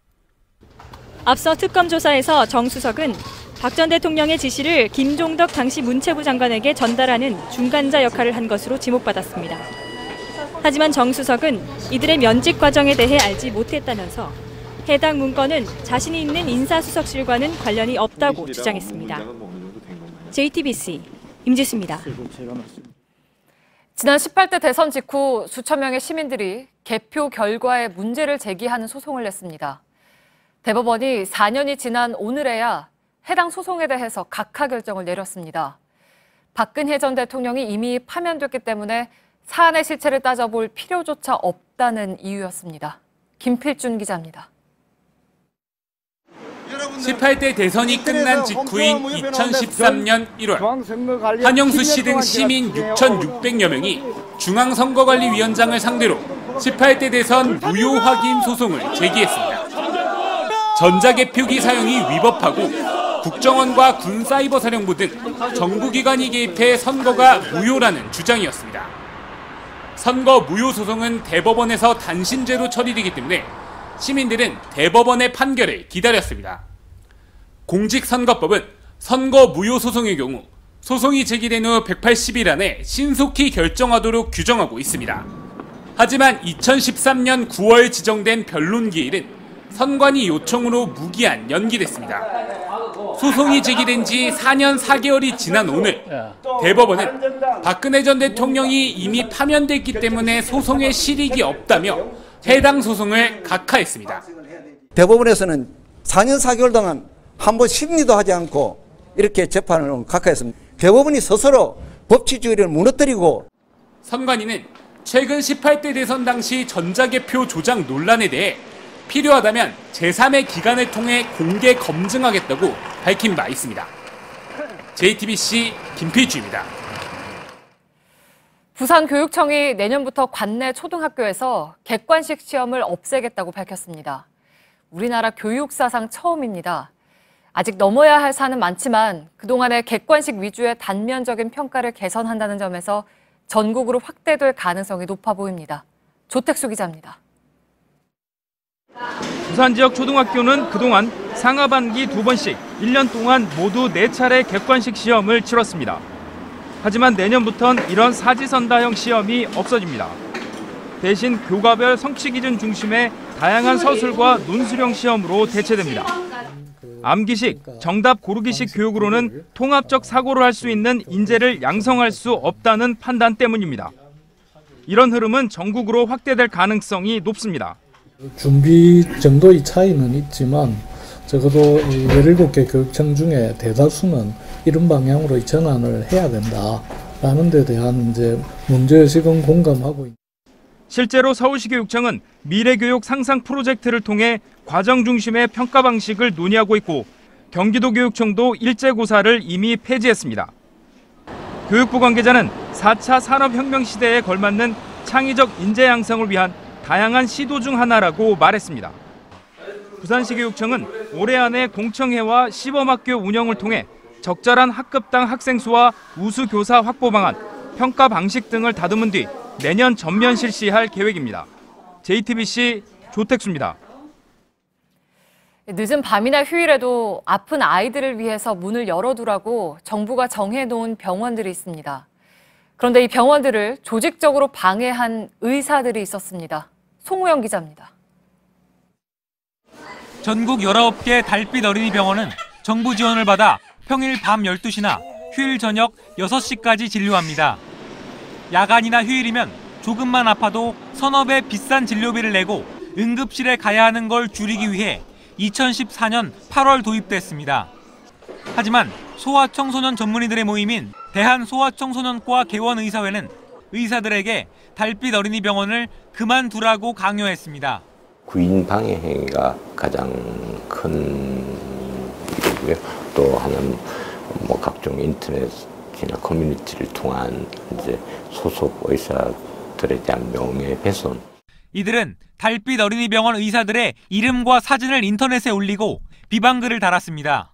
앞서 특검 조사에서 정 수석은 박 전 대통령의 지시를 김종덕 당시 문체부 장관에게 전달하는 중간자 역할을 한 것으로 지목받았습니다. 하지만 정 수석은 이들의 면직 과정에 대해 알지 못했다면서 해당 문건은 자신이 있는 인사수석실과는 관련이 없다고 주장했습니다. JTBC 임지수입니다. 지난 18대 대선 직후 수천 명의 시민들이 개표 결과에 문제를 제기하는 소송을 냈습니다. 대법원이 4년이 지난 오늘에야 해당 소송에 대해서 각하 결정을 내렸습니다. 박근혜 전 대통령이 이미 파면됐기 때문에 사안의 실체를 따져볼 필요조차 없다는 이유였습니다. 김필준 기자입니다. 18대 대선이 끝난 직후인 2013년 1월 한영수 씨 등 시민 6,600여 명이 중앙선거관리위원장을 상대로 18대 대선 무효 확인 소송을 제기했습니다. 전자개표기 사용이 위법하고 국정원과 군사이버사령부 등 정부기관이 개입해 선거가 무효라는 주장이었습니다. 선거 무효 소송은 대법원에서 단신제로 처리되기 때문에 시민들은 대법원의 판결을 기다렸습니다. 공직선거법은 선거 무효 소송의 경우 소송이 제기된 후 180일 안에 신속히 결정하도록 규정하고 있습니다. 하지만 2013년 9월 지정된 변론기일은 선관위 요청으로 무기한 연기됐습니다. 소송이 제기된 지 4년 4개월이 지난 오늘 대법원은 박근혜 전 대통령이 이미 파면됐기 때문에 소송에 실익이 없다며 해당 소송을 각하했습니다. 대법원에서는 4년 4개월 동안 한 번 심리도 하지 않고 이렇게 재판을 각하했습니다. 대법원이 스스로 법치주의를 무너뜨리고 선관위는 최근 18대 대선 당시 전자개표 조작 논란에 대해 필요하다면 제3의 기관을 통해 공개 검증하겠다고 밝힌 바 있습니다. JTBC 김필주입니다. 부산교육청이 내년부터 관내 초등학교에서 객관식 시험을 없애겠다고 밝혔습니다. 우리나라 교육사상 처음입니다. 아직 넘어야 할 산은 많지만 그동안의 객관식 위주의 단면적인 평가를 개선한다는 점에서 전국으로 확대될 가능성이 높아 보입니다. 조택수 기자입니다. 부산 지역 초등학교는 그동안 상하반기 2번씩 1년 동안 모두 4차례 객관식 시험을 치렀습니다. 하지만 내년부터는 이런 사지선다형 시험이 없어집니다. 대신 교과별 성취 기준 중심의 다양한 서술과 논술형 시험으로 대체됩니다. 암기식, 정답 고르기식 교육으로는 통합적 사고를 할 수 있는 인재를 양성할 수 없다는 판단 때문입니다. 이런 흐름은 전국으로 확대될 가능성이 높습니다. 준비 정도의 차이는 있지만 적어도 17개 교육청 중에 대다수는 이런 방향으로 전환을 해야 된다라는 데 대한 문제의식은 공감하고 있습니다. 실제로 서울시 교육청은 미래교육 상상 프로젝트를 통해 과정 중심의 평가 방식을 논의하고 있고 경기도 교육청도 일제고사를 이미 폐지했습니다. 교육부 관계자는 4차 산업혁명 시대에 걸맞는 창의적 인재 양성을 위한 다양한 시도 중 하나라고 말했습니다. 부산시 교육청은 올해 안에 공청회와 시범학교 운영을 통해 적절한 학급당 학생 수와 우수 교사 확보 방안, 평가 방식 등을 다듬은 뒤 내년 전면 실시할 계획입니다. JTBC 조택수입니다. 늦은 밤이나 휴일에도 아픈 아이들을 위해서 문을 열어두라고 정부가 정해놓은 병원들이 있습니다. 그런데 이 병원들을 조직적으로 방해한 의사들이 있었습니다. 송우영 기자입니다. 전국 19개 달빛 어린이 병원은 정부 지원을 받아 평일 밤 12시나 휴일 저녁 6시까지 진료합니다. 야간이나 휴일이면 조금만 아파도 서너 배 비싼 진료비를 내고 응급실에 가야 하는 걸 줄이기 위해 2014년 8월 도입됐습니다. 하지만 소아청소년 전문의들의 모임인 대한소아청소년과 개원의사회는 의사들에게 달빛 어린이 병원을 그만두라고 강요했습니다. 구인 방해 행위가 가장 큰 일이고요. 또 하나는 각종 인터넷이나 커뮤니티를 통한 소속 의사들에 대한 명예훼손. 이들은 달빛 어린이 병원 의사들의 이름과 사진을 인터넷에 올리고 비방글을 달았습니다.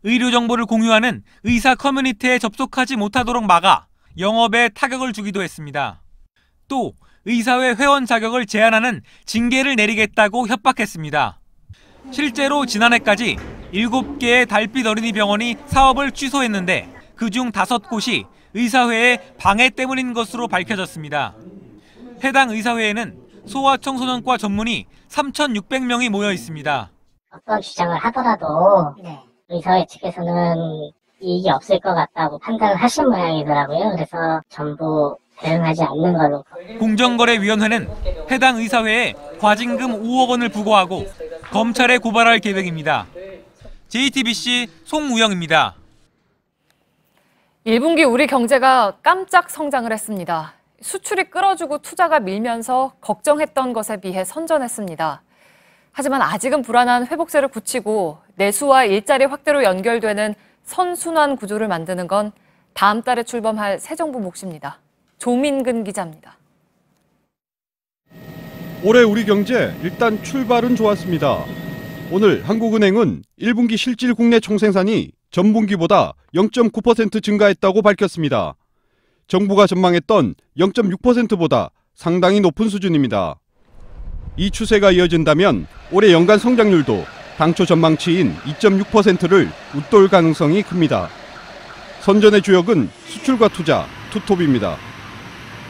의료 정보를 공유하는 의사 커뮤니티에 접속하지 못하도록 막아 영업에 타격을 주기도 했습니다. 또 의사회 회원 자격을 제한하는 징계를 내리겠다고 협박했습니다. 실제로 지난해까지 7개의 달빛 어린이 병원이 사업을 취소했는데 그중 5곳이 의사회의 방해 때문인 것으로 밝혀졌습니다. 해당 의사회에는 소아청소년과 전문의 3,600명이 모여 있습니다. 어떤 주장을 하더라도 의사회 측에서는 이익이 없을 것 같다고 판단을 하신 모양이더라고요. 그래서 전부 대응하지 않는 걸로. 공정거래위원회는 해당 의사회에 과징금 5억 원을 부과하고 검찰에 고발할 계획입니다. JTBC 송우영입니다. 1분기 우리 경제가 깜짝 성장을 했습니다. 수출이 끌어주고 투자가 밀면서 걱정했던 것에 비해 선전했습니다. 하지만 아직은 불안한 회복세를 굳히고 내수와 일자리 확대로 연결되는 선순환 구조를 만드는 건 다음 달에 출범할 새 정부 몫입니다. 조민근 기자입니다. 올해 우리 경제 일단 출발은 좋았습니다. 오늘 한국은행은 1분기 실질 국내 총생산이 전분기보다 0.9% 증가했다고 밝혔습니다. 정부가 전망했던 0.6%보다 상당히 높은 수준입니다. 이 추세가 이어진다면 올해 연간 성장률도 당초 전망치인 2.6%를 웃돌 가능성이 큽니다. 선전의 주역은 수출과 투자, 투톱입니다.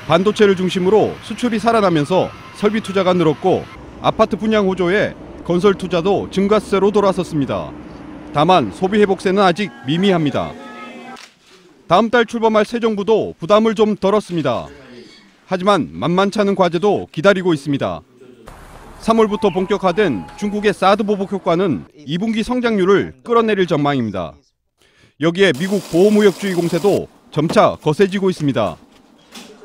반도체를 중심으로 수출이 살아나면서 설비 투자가 늘었고 아파트 분양 호조에 건설 투자도 증가세로 돌아섰습니다. 다만 소비 회복세는 아직 미미합니다. 다음 달 출범할 새 정부도 부담을 좀 덜었습니다. 하지만 만만치 않은 과제도 기다리고 있습니다. 3월부터 본격화된 중국의 사드 보복 효과는 2분기 성장률을 끌어내릴 전망입니다. 여기에 미국 보호무역주의 공세도 점차 거세지고 있습니다.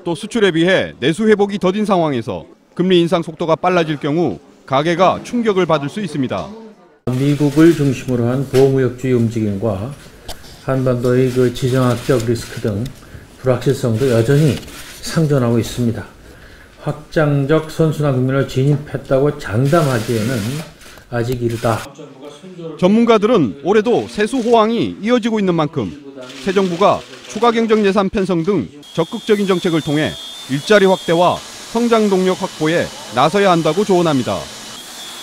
또 수출에 비해 내수 회복이 더딘 상황에서 금리 인상 속도가 빨라질 경우 가계가 충격을 받을 수 있습니다. 미국을 중심으로 한 보호무역주의 움직임과 한반도의 그 지정학적 리스크 등 불확실성도 여전히 상존하고 있습니다. 확장적 선순환 국면을 진입했다고 장담하기에는 아직 이르다. 전문가들은 올해도 세수 호황이 이어지고 있는 만큼 새 정부가 추가 경정 예산 편성 등 적극적인 정책을 통해 일자리 확대와 성장 동력 확보에 나서야 한다고 조언합니다.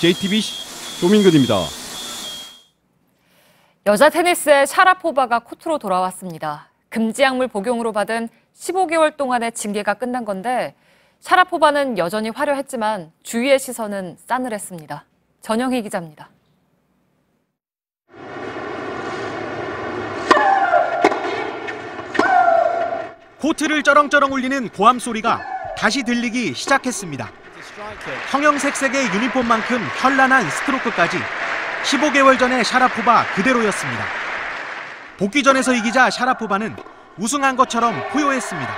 JTBC 조민근입니다. 여자 테니스의 샤라포바가 코트로 돌아왔습니다. 금지 약물 복용으로 받은 15개월 동안의 징계가 끝난 건데 샤라포바는 여전히 화려했지만 주위의 시선은 싸늘했습니다. 전영희 기자입니다. 코트를 쩌렁쩌렁 울리는 고함 소리가 다시 들리기 시작했습니다. 형형색색의 유니폼만큼 현란한 스트로크까지 15개월 전의 샤라포바 그대로였습니다. 복귀전에서 이기자 샤라포바는 우승한 것처럼 포효했습니다.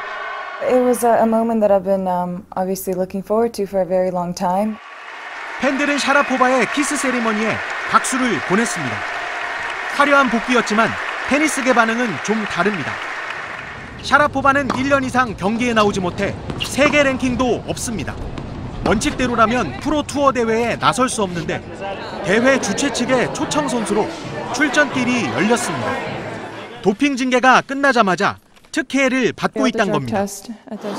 It was a moment that I've been obviously looking forward to for a very long time. 팬들은 샤라포바의 키스 세리머니에 박수를 보냈습니다. 화려한 복귀였지만 테니스계 반응은 좀 다릅니다. 샤라포바는 1년 이상 경기에 나오지 못해 세계 랭킹도 없습니다. 원칙대로라면 프로 투어 대회에 나설 수 없는데 대회 주최 측의 초청 선수로 출전길이 열렸습니다. 도핑 징계가 끝나자마자 특혜를 받고 있다는 겁니다.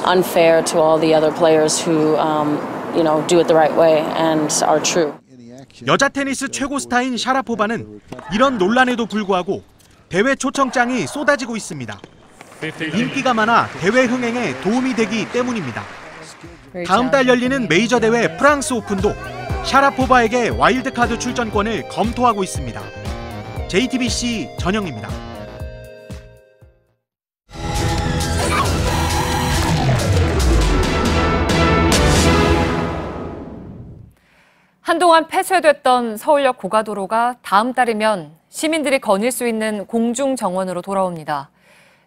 Unfair to all the other players who, do it the right way and are true. 여자 테니스 최고 스타인 샤라포바는 이런 논란에도 불구하고 대회 초청장이 쏟아지고 있습니다. 인기가 많아 대회 흥행에 도움이 되기 때문입니다. 다음 달 열리는 메이저 대회 프랑스 오픈도 샤라포바에게 와일드카드 출전권을 검토하고 있습니다. JTBC 전영입니다. 한동안 폐쇄됐던 서울역 고가도로가 다음 달이면 시민들이 거닐 수 있는 공중정원으로 돌아옵니다.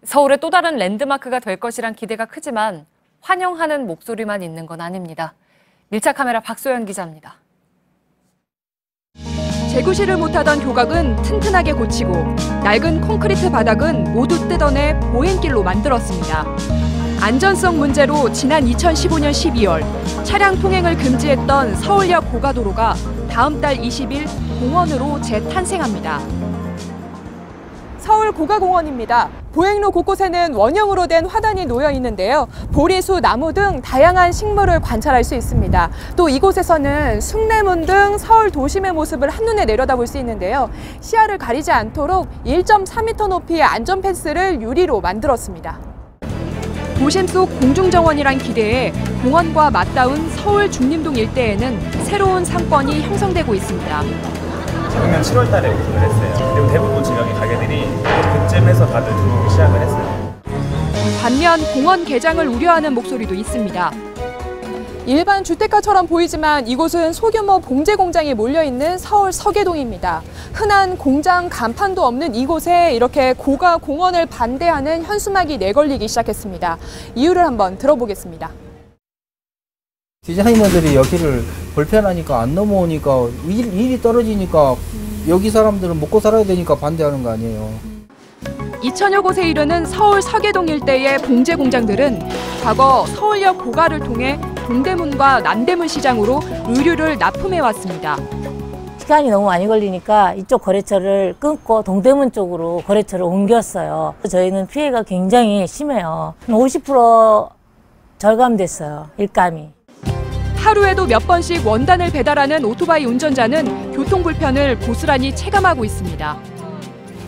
서울의 또 다른 랜드마크가 될 것이란 기대가 크지만 환영하는 목소리만 있는 건 아닙니다. 밀착 카메라 박소연 기자입니다. 재구시를 못하던 교각은 튼튼하게 고치고 낡은 콘크리트 바닥은 모두 뜯어내 보행길로 만들었습니다. 안전성 문제로 지난 2015년 12월 차량 통행을 금지했던 서울역 고가도로가 다음 달 20일 공원으로 재탄생합니다. 서울 고가공원입니다. 보행로 곳곳에는 원형으로 된 화단이 놓여 있는데요. 보리수, 나무 등 다양한 식물을 관찰할 수 있습니다. 또 이곳에서는 숭례문 등 서울 도심의 모습을 한눈에 내려다볼 수 있는데요. 시야를 가리지 않도록 1.4m 높이의 안전 펜스를 유리로 만들었습니다. 도심 속 공중정원이란 기대에 공원과 맞닿은 서울 중림동 일대에는 새로운 상권이 형성되고 있습니다. 작년 7월 달에 오픈을 했어요. 그리고 대부분 지역의 가게들이 그쯤에서 다들 들어오기 시작을 했어요. 반면 공원 개장을 우려하는 목소리도 있습니다. 일반 주택가처럼 보이지만 이곳은 소규모 봉제 공장이 몰려있는 서울 서계동입니다. 흔한 공장 간판도 없는 이곳에 이렇게 고가 공원을 반대하는 현수막이 내걸리기 시작했습니다. 이유를 한번 들어보겠습니다. 디자이너들이 여기를 불편하니까 안 넘어오니까 일이 떨어지니까 여기 사람들은 먹고 살아야 되니까 반대하는 거 아니에요. 2천여 곳에 이르는 서울 서계동 일대의 봉제 공장들은 과거 서울역 고가를 통해 동대문과 남대문 시장으로 의류를 납품해 왔습니다. 시간이 너무 많이 걸리니까 이쪽 거래처를 끊고 동대문 쪽으로 거래처를 옮겼어요. 저희는 피해가 굉장히 심해요. 50% 절감됐어요, 일감이. 하루에도 몇 번씩 원단을 배달하는 오토바이 운전자는 교통 불편을 고스란히 체감하고 있습니다.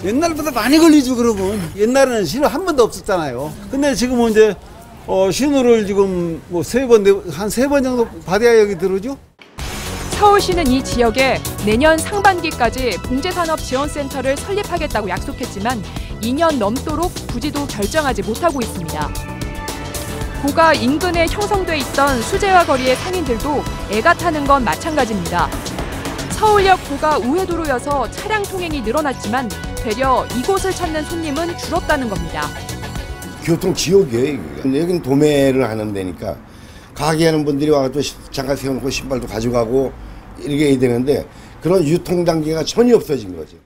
옛날보다 많이 걸리죠, 그러면. 옛날에는 신호 한 번도 없었잖아요. 근데 지금은 이제 신호를 지금 뭐 한 세 번 정도 받아야 여기 들어오죠? 서울시는 이 지역에 내년 상반기까지 봉제산업지원센터를 설립하겠다고 약속했지만 2년 넘도록 부지도 결정하지 못하고 있습니다. 고가 인근에 형성돼 있던 수제화 거리의 상인들도 애가 타는 건 마찬가지입니다. 서울역 고가 우회도로여서 차량 통행이 늘어났지만 되려 이곳을 찾는 손님은 줄었다는 겁니다. 교통 지옥이에요. 여기는 도매를 하는 데니까 가게 하는 분들이 와서 잠깐 세워놓고 신발도 가져가고 이렇게 해야 되는데 그런 유통 단계가 전혀 없어진 거죠.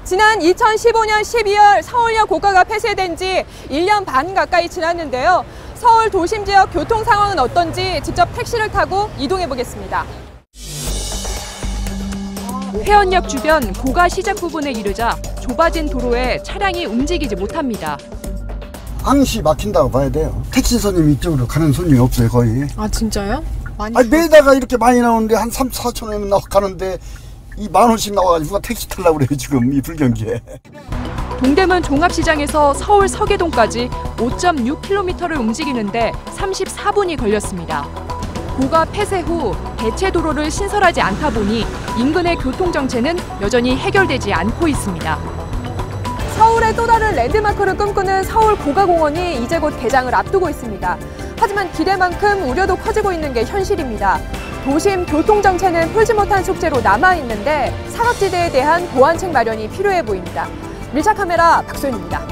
지난 2015년 12월 서울역 고가가 폐쇄된 지 1년 반 가까이 지났는데요. 서울 도심 지역 교통 상황은 어떤지 직접 택시를 타고 이동해 보겠습니다. 회원역 주변 고가 시작 부분에 이르자 좁아진 도로에 차량이 움직이지 못합니다. 항시 막힌다고 봐야 돼요. 택시 손님 이쪽으로 가는 손님이 없어요, 거의. 아, 진짜요? 많이 매다가 이렇게 많이 나오는데 한 3, 4천 원이면 가는데 이 10,000원씩 나와가지고 누가 택시 타려고 그래요, 지금 이 불경기에. 동대문 종합시장에서 서울 서계동까지 5.6km를 움직이는데 34분이 걸렸습니다. 고가 폐쇄 후 대체 도로를 신설하지 않다 보니 인근의 교통 정체는 여전히 해결되지 않고 있습니다. 서울의 또 다른 랜드마크를 꿈꾸는 서울 고가공원이 이제 곧 개장을 앞두고 있습니다. 하지만 기대만큼 우려도 커지고 있는 게 현실입니다. 도심 교통 정체는 풀지 못한 숙제로 남아있는데 사각지대에 대한 보완책 마련이 필요해 보입니다. 밀착 카메라 박소연입니다.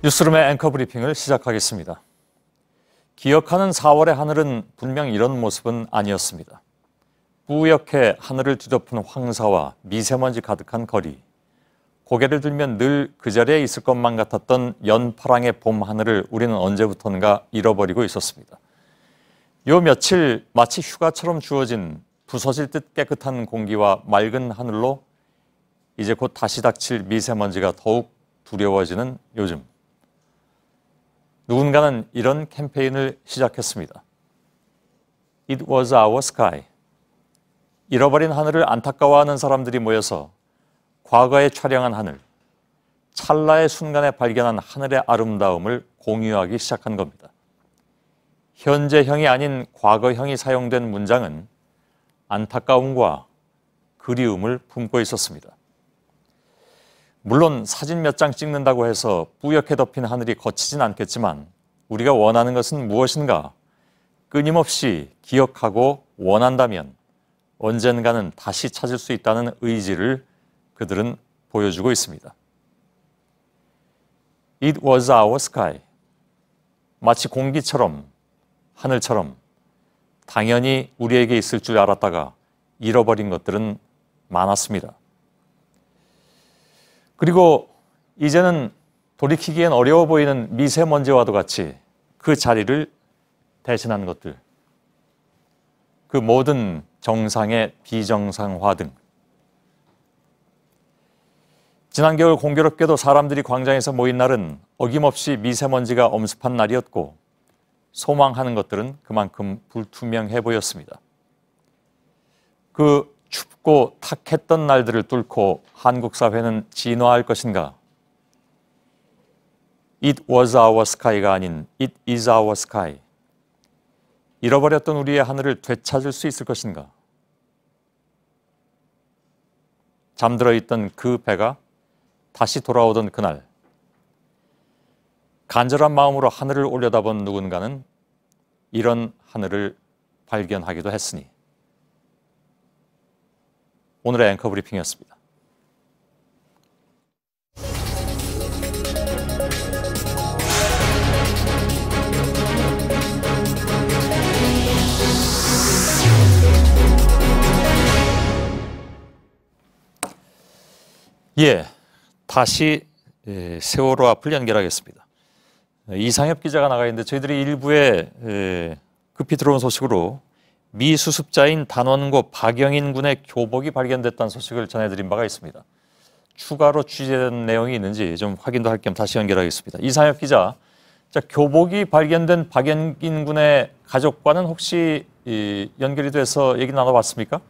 뉴스룸의 앵커 브리핑을 시작하겠습니다. 기억하는 4월의 하늘은 분명 이런 모습은 아니었습니다. 뿌옇게 하늘을 뒤덮은 황사와 미세먼지 가득한 거리. 고개를 들면 늘 그 자리에 있을 것만 같았던 연파랑의 봄 하늘을 우리는 언제부턴가 잃어버리고 있었습니다. 요 며칠 마치 휴가처럼 주어진 부서질 듯 깨끗한 공기와 맑은 하늘로 이제 곧 다시 닥칠 미세먼지가 더욱 두려워지는 요즘. 누군가는 이런 캠페인을 시작했습니다. It was our sky. 잃어버린 하늘을 안타까워하는 사람들이 모여서 과거에 촬영한 하늘, 찰나의 순간에 발견한 하늘의 아름다움을 공유하기 시작한 겁니다. 현재형이 아닌 과거형이 사용된 문장은 안타까움과 그리움을 품고 있었습니다. 물론 사진 몇 장 찍는다고 해서 뿌옇게 덮인 하늘이 거치진 않겠지만 우리가 원하는 것은 무엇인가 끊임없이 기억하고 원한다면 언젠가는 다시 찾을 수 있다는 의지를 그들은 보여주고 있습니다. It was our sky. 마치 공기처럼 하늘처럼 당연히 우리에게 있을 줄 알았다가 잃어버린 것들은 많았습니다. 그리고 이제는 돌이키기엔 어려워 보이는 미세먼지와도 같이 그 자리를 대신한 것들, 그 모든 정상의 비정상화 등 지난 겨울 공교롭게도 사람들이 광장에서 모인 날은 어김없이 미세먼지가 엄습한 날이었고 소망하는 것들은 그만큼 불투명해 보였습니다. 그 춥고 탁했던 날들을 뚫고 한국 사회는 진화할 것인가? It was our sky가 아닌 It is our sky. 잃어버렸던 우리의 하늘을 되찾을 수 있을 것인가? 잠들어 있던 그 배가 다시 돌아오던 그날, 간절한 마음으로 하늘을 올려다본 누군가는 이런 하늘을 발견하기도 했으니. 오늘의 앵커 브리핑이었습니다. 다시 세월호 앞을 연결하겠습니다. 이상엽 기자가 나가 있는데 저희들이 일부에 급히 들어온 소식으로 미 수습자인 단원고 박영인 군의 교복이 발견됐다는 소식을 전해드린 바가 있습니다. 추가로 취재된 내용이 있는지 좀 확인도 할 겸 다시 연결하겠습니다. 이상엽 기자, 자, 교복이 발견된 박영인 군의 가족과는 혹시 연결이 돼서 얘기 나눠봤습니까?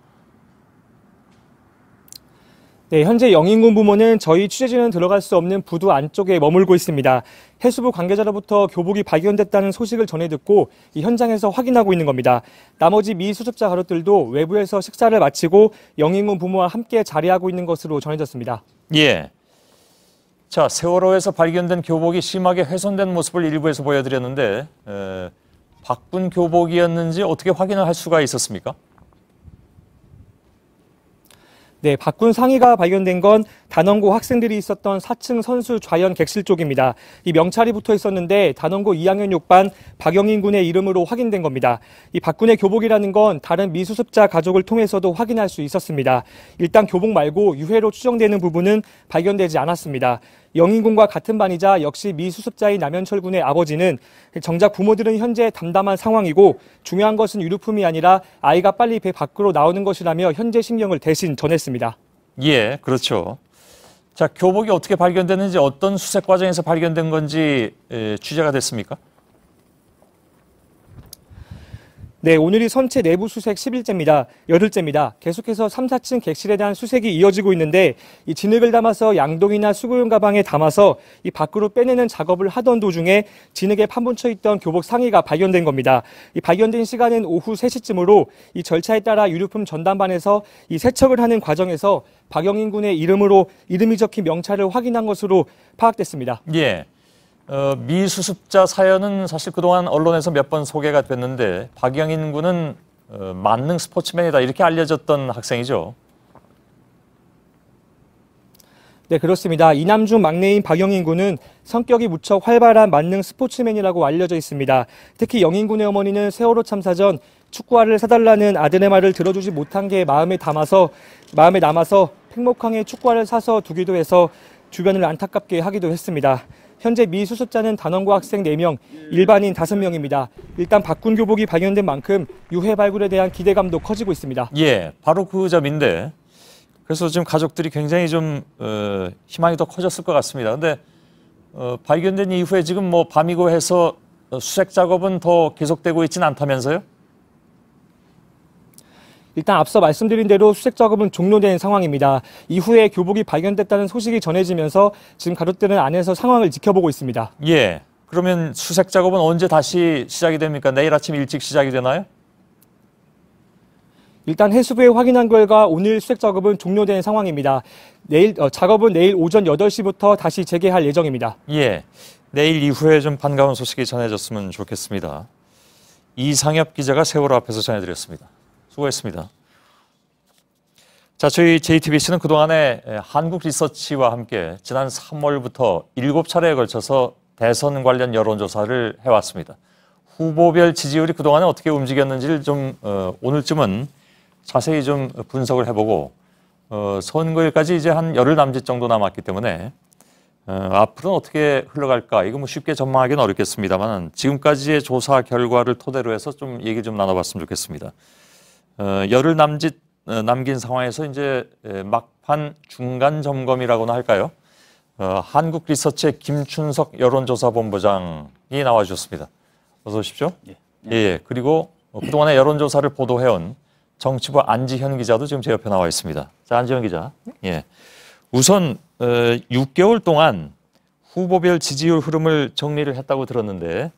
네, 현재 영인군 부모는 저희 취재진은 들어갈 수 없는 부두 안쪽에 머물고 있습니다. 해수부 관계자로부터 교복이 발견됐다는 소식을 전해 듣고 이 현장에서 확인하고 있는 겁니다. 나머지 미수습자 가족들도 외부에서 식사를 마치고 영인군 부모와 함께 자리하고 있는 것으로 전해졌습니다. 예. 자, 세월호에서 발견된 교복이 심하게 훼손된 모습을 일부에서 보여드렸는데 바꾼 교복이었는지 어떻게 확인을 할 수가 있었습니까? 네, 바꾼 상의가 발견된 건 단원고 학생들이 있었던 4층 선수 좌연 객실 쪽입니다. 이 명찰이 붙어 있었는데 단원고 2학년 6반 박영인 군의 이름으로 확인된 겁니다. 이 박군의 교복이라는 건 다른 미수습자 가족을 통해서도 확인할 수 있었습니다. 일단 교복 말고 유해로 추정되는 부분은 발견되지 않았습니다. 영인 군과 같은 반이자 역시 미수습자인 남현철 군의 아버지는 정작 부모들은 현재 담담한 상황이고 중요한 것은 유류품이 아니라 아이가 빨리 배 밖으로 나오는 것이라며 현재 심경을 대신 전했습니다. 예, 그렇죠. 자, 교복이 어떻게 발견됐는지 어떤 수색 과정에서 발견된 건지 취재가 됐습니까? 네, 오늘이 선체 내부 수색 10일째입니다. 8일째입니다. 계속해서 3, 4층 객실에 대한 수색이 이어지고 있는데 이 진흙을 담아서 양동이나 수거용 가방에 담아서 이 밖으로 빼내는 작업을 하던 도중에 진흙에 파묻혀 있던 교복 상의가 발견된 겁니다. 이 발견된 시간은 오후 3시쯤으로 이 절차에 따라 유류품 전담반에서 이 세척을 하는 과정에서 박영인 군의 이름이 적힌 명찰을 확인한 것으로 파악됐습니다. 예. 미수습자 사연은 사실 그동안 언론에서 몇 번 소개가 됐는데 박영인 군은 만능 스포츠맨이다 이렇게 알려졌던 학생이죠. 네, 그렇습니다. 이남 중 막내인 박영인 군은 성격이 무척 활발한 만능 스포츠맨이라고 알려져 있습니다. 특히 영인 군의 어머니는 세월호 참사 전 축구화를 사달라는 아들의 말을 들어주지 못한 게 마음에 남아서 팽목항에 축구화를 사서 두기도 해서 주변을 안타깝게 하기도 했습니다. 현재 미수습자는 단원고 학생 4명, 일반인 5명입니다. 일단 바꾼 교복이 발견된 만큼 유해 발굴에 대한 기대감도 커지고 있습니다. 예, 바로 그 점인데 그래서 지금 가족들이 굉장히 좀 희망이 더 커졌을 것 같습니다. 근데 발견된 이후에 지금 뭐 밤이고 해서 수색 작업은 더 계속되고 있지는 않다면서요? 일단 앞서 말씀드린 대로 수색 작업은 종료된 상황입니다. 이후에 교복이 발견됐다는 소식이 전해지면서 지금 가족들은 안에서 상황을 지켜보고 있습니다. 예. 그러면 수색 작업은 언제 다시 시작이 됩니까? 내일 아침 일찍 시작이 되나요? 일단 해수부에 확인한 결과 오늘 수색 작업은 종료된 상황입니다. 작업은 내일 오전 8시부터 다시 재개할 예정입니다. 예. 내일 이후에 좀 반가운 소식이 전해졌으면 좋겠습니다. 이상엽 기자가 세월호 앞에서 전해드렸습니다. 수고했습니다. 자, 저희 JTBC는 그동안에 한국 리서치와 함께 지난 3월부터 7차례에 걸쳐서 대선 관련 여론조사를 해왔습니다. 후보별 지지율이 그동안에 어떻게 움직였는지를 좀 오늘쯤은 자세히 좀 분석을 해보고 선거일까지 이제 한 열흘 남짓 정도 남았기 때문에 앞으로는 어떻게 흘러갈까 이거 뭐 쉽게 전망하기는 어렵겠습니다만 지금까지의 조사 결과를 토대로 해서 좀 얘기 좀 나눠봤으면 좋겠습니다. 열흘 남짓 남긴 상황에서 이제 막판 중간 점검이라고나 할까요? 한국 리서치의 김춘석 여론조사본부장이 나와주셨습니다. 어서 오십시오. 예. 그리고 그동안의 여론조사를 보도해온 정치부 안지현 기자도 지금 제 옆에 나와 있습니다. 자, 안지현 기자. 예. 우선 6개월 동안 후보별 지지율 흐름을 정리를 했다고 들었는데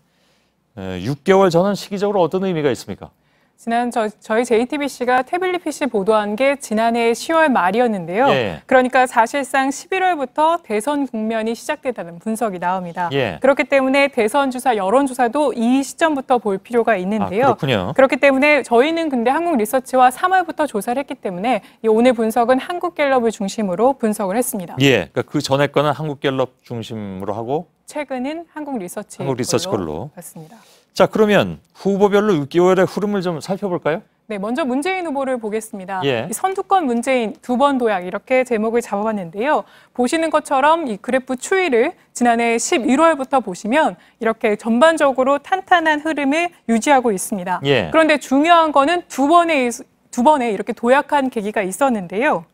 6개월 전은 시기적으로 어떤 의미가 있습니까? 지난 저희 JTBC가 태블릿 PC 보도한 게 지난해 10월 말이었는데요. 예. 그러니까 사실상 11월부터 대선 국면이 시작됐다는 분석이 나옵니다. 예. 그렇기 때문에 대선 주사, 여론조사도 이 시점부터 볼 필요가 있는데요. 그렇군요. 그렇기 때문에 저희는 근데 한국 리서치와 3월부터 조사를 했기 때문에 오늘 분석은 한국갤럽을 중심으로 분석을 했습니다. 예, 그러니까 그 전에 거는 한국갤럽 중심으로 하고 최근은 한국 리서치 걸로 봤습니다. 자, 그러면 후보별로 6개월의 흐름을 좀 살펴볼까요? 네, 먼저 문재인 후보를 보겠습니다. 예. 이 선두권 문재인 두 번 도약 이렇게 제목을 잡아봤는데요. 보시는 것처럼 이 그래프 추이를 지난해 11월부터 보시면 이렇게 전반적으로 탄탄한 흐름을 유지하고 있습니다. 예. 그런데 중요한 거는 두 번에 이렇게 도약한 계기가 있었는데요.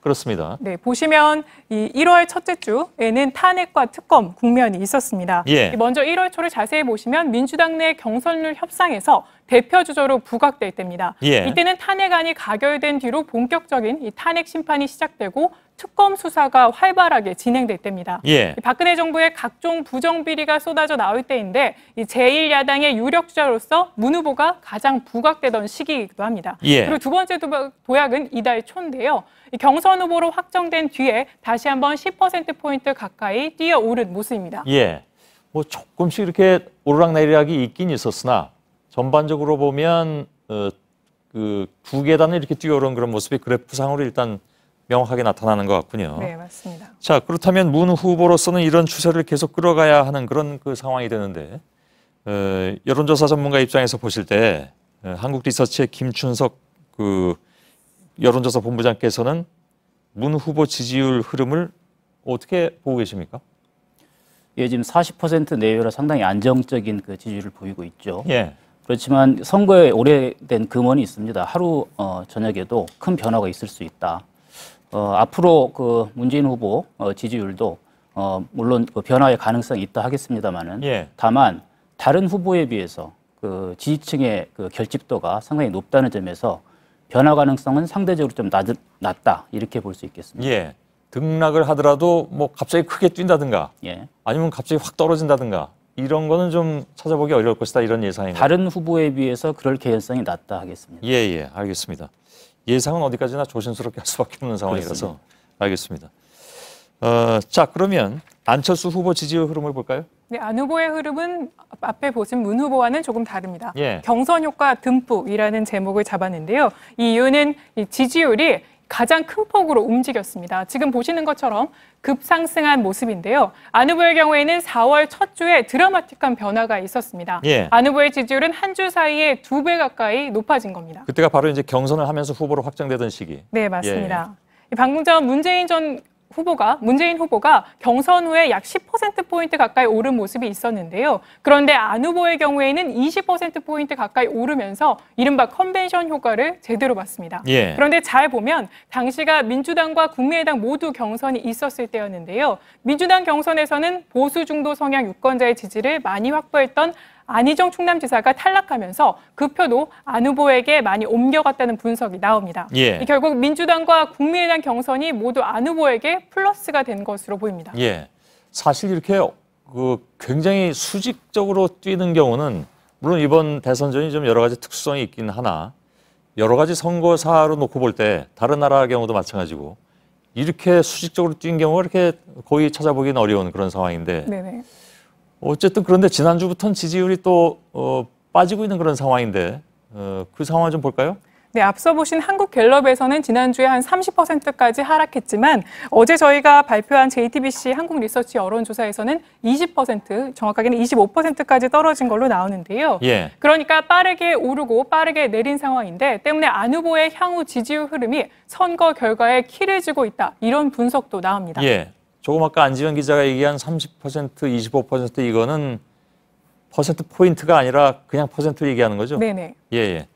그렇습니다. 네, 보시면 이 1월 첫째 주에는 탄핵과 특검 국면이 있었습니다. 예. 먼저 1월 초를 자세히 보시면 민주당 내 경선룰 협상에서 대표 주자로 부각될 때입니다. 예. 이때는 탄핵안이 가결된 뒤로 본격적인 이 탄핵 심판이 시작되고 특검 수사가 활발하게 진행될 때입니다. 예. 박근혜 정부의 각종 부정비리가 쏟아져 나올 때인데 이 제1야당의 유력 주자로서 문 후보가 가장 부각되던 시기이기도 합니다. 예. 그리고 두 번째 도약은 이달 초인데요. 이 경선 후보로 확정된 뒤에 다시 한번 10%포인트 가까이 뛰어오른 모습입니다. 예, 뭐 조금씩 이렇게 오르락내리락이 있긴 있었으나 전반적으로 보면 그 두 계단을 이렇게 뛰어오른 그런 모습이 그래프상으로 일단 명확하게 나타나는 것 같군요. 네, 맞습니다. 자, 그렇다면 문 후보로서는 이런 추세를 계속 끌어가야 하는 그런 그 상황이 되는데 여론조사 전문가 입장에서 보실 때 한국 리서치의 김춘석 그 여론조사 본부장께서는 문 후보 지지율 흐름을 어떻게 보고 계십니까? 예, 지금 40% 내외로 상당히 안정적인 그 지지율을 보이고 있죠. 예. 그렇지만 선거에 오래된 금원이 있습니다. 하루 저녁에도 큰 변화가 있을 수 있다. 앞으로 그 문재인 후보 지지율도 물론 그 변화의 가능성이 있다 하겠습니다만은 예. 다만 다른 후보에 비해서 그 지지층의 그 결집도가 상당히 높다는 점에서 변화 가능성은 상대적으로 좀 낮다 이렇게 볼 수 있겠습니다. 예, 등락을 하더라도 뭐 갑자기 크게 뛴다든가, 예. 아니면 갑자기 확 떨어진다든가 이런 거는 좀 찾아보기 어려울 것이다 이런 예상인가요? 다른 후보에 비해서 그럴 개연성이 낮다 하겠습니다. 예, 알겠습니다. 예상은 어디까지나 조심스럽게 할 수밖에 없는 상황이라서 그렇습니다. 알겠습니다. 자, 그러면 안철수 후보 지지율 흐름을 볼까요? 네, 안 후보의 흐름은 앞에 보신 문 후보와는 조금 다릅니다. 예. 경선 효과 듬뿍이라는 제목을 잡았는데요. 이 이유는 이 지지율이 가장 큰 폭으로 움직였습니다. 지금 보시는 것처럼 급상승한 모습인데요. 안 후보의 경우에는 4월 첫 주에 드라마틱한 변화가 있었습니다. 예. 안 후보의 지지율은 한 주 사이에 2배 가까이 높아진 겁니다. 그때가 바로 이제 경선을 하면서 후보로 확정되던 시기. 네, 맞습니다. 방금 전 문재인 전 문재인 후보가 경선 후에 약 10%포인트 가까이 오른 모습이 있었는데요. 그런데 안 후보의 경우에는 20%포인트 가까이 오르면서 이른바 컨벤션 효과를 제대로 봤습니다. 예. 그런데 잘 보면 당시가 민주당과 국민의당 모두 경선이 있었을 때였는데요. 민주당 경선에서는 보수 중도 성향 유권자의 지지를 많이 확보했던 안희정 충남지사가 탈락하면서 그 표도 안 후보에게 많이 옮겨갔다는 분석이 나옵니다. 예. 결국 민주당과 국민의당 경선이 모두 안 후보에게 플러스가 된 것으로 보입니다. 예, 사실 이렇게 굉장히 수직적으로 뛰는 경우는 물론 이번 대선전이 좀 여러 가지 특수성이 있긴 하나 여러 가지 선거사로 놓고 볼 때 다른 나라 경우도 마찬가지고 이렇게 수직적으로 뛴 경우가 이렇게 거의 찾아보기는 어려운 그런 상황인데 네네. 어쨌든 그런데 지난주부터는 지지율이 또 빠지고 있는 그런 상황인데 그 상황을 좀 볼까요? 네, 앞서 보신 한국갤럽에서는 지난주에 한 30%까지 하락했지만 어제 저희가 발표한 JTBC 한국리서치 여론조사에서는 20%, 정확하게는 25%까지 떨어진 걸로 나오는데요. 예. 그러니까 빠르게 오르고 빠르게 내린 상황인데 때문에 안 후보의 향후 지지율 흐름이 선거 결과에 키를 쥐고 있다. 이런 분석도 나옵니다. 예. 조금 아까 안지현 기자가 얘기한 30%, 25% 이거는 퍼센트 포인트가 아니라 그냥 퍼센트를 얘기하는 거죠? 네네. 예.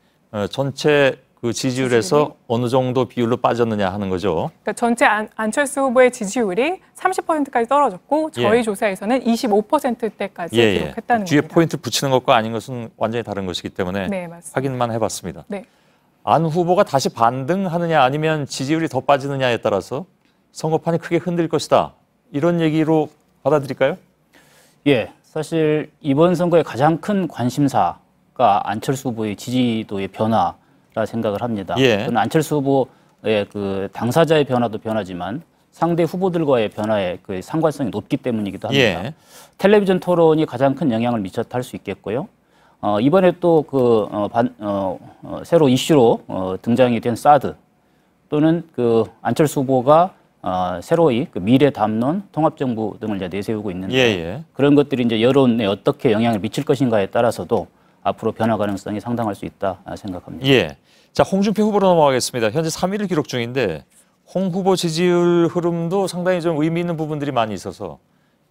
전체 그 지지율에서 어느 정도 비율로 빠졌느냐 하는 거죠. 그러니까 전체 안철수 후보의 지지율이 30%까지 떨어졌고 저희 예. 조사에서는 25%대까지 기록했다는 뒤에 겁니다. 포인트 붙이는 것과 아닌 것은 완전히 다른 것이기 때문에 네, 맞습니다. 확인만 해봤습니다. 네. 안 후보가 다시 반등하느냐 아니면 지지율이 더 빠지느냐에 따라서 선거판이 크게 흔들 것이다. 이런 얘기로 받아들일까요? 예, 사실 이번 선거의 가장 큰 관심사가 안철수 후보의 지지도의 변화라 생각을 합니다. 예. 저는 안철수 후보의 그 당사자의 변화도 변하지만 상대 후보들과의 변화의 그 상관성이 높기 때문이기도 합니다. 예. 텔레비전 토론이 가장 큰 영향을 미쳤다 할 수 있겠고요. 이번에 또 새로 이슈로 등장이 된 사드 또는 그 안철수 후보가 새로이 그 미래 담론, 통합정부 등을 이제 내세우고 있는데 그런 것들이 이제 여론에 어떻게 영향을 미칠 것인가에 따라서도 앞으로 변화 가능성이 상당할 수 있다 생각합니다. 예. 자, 홍준표 후보로 넘어가겠습니다. 현재 3위를 기록 중인데 홍 후보 지지율 흐름도 상당히 좀 의미 있는 부분들이 많이 있어서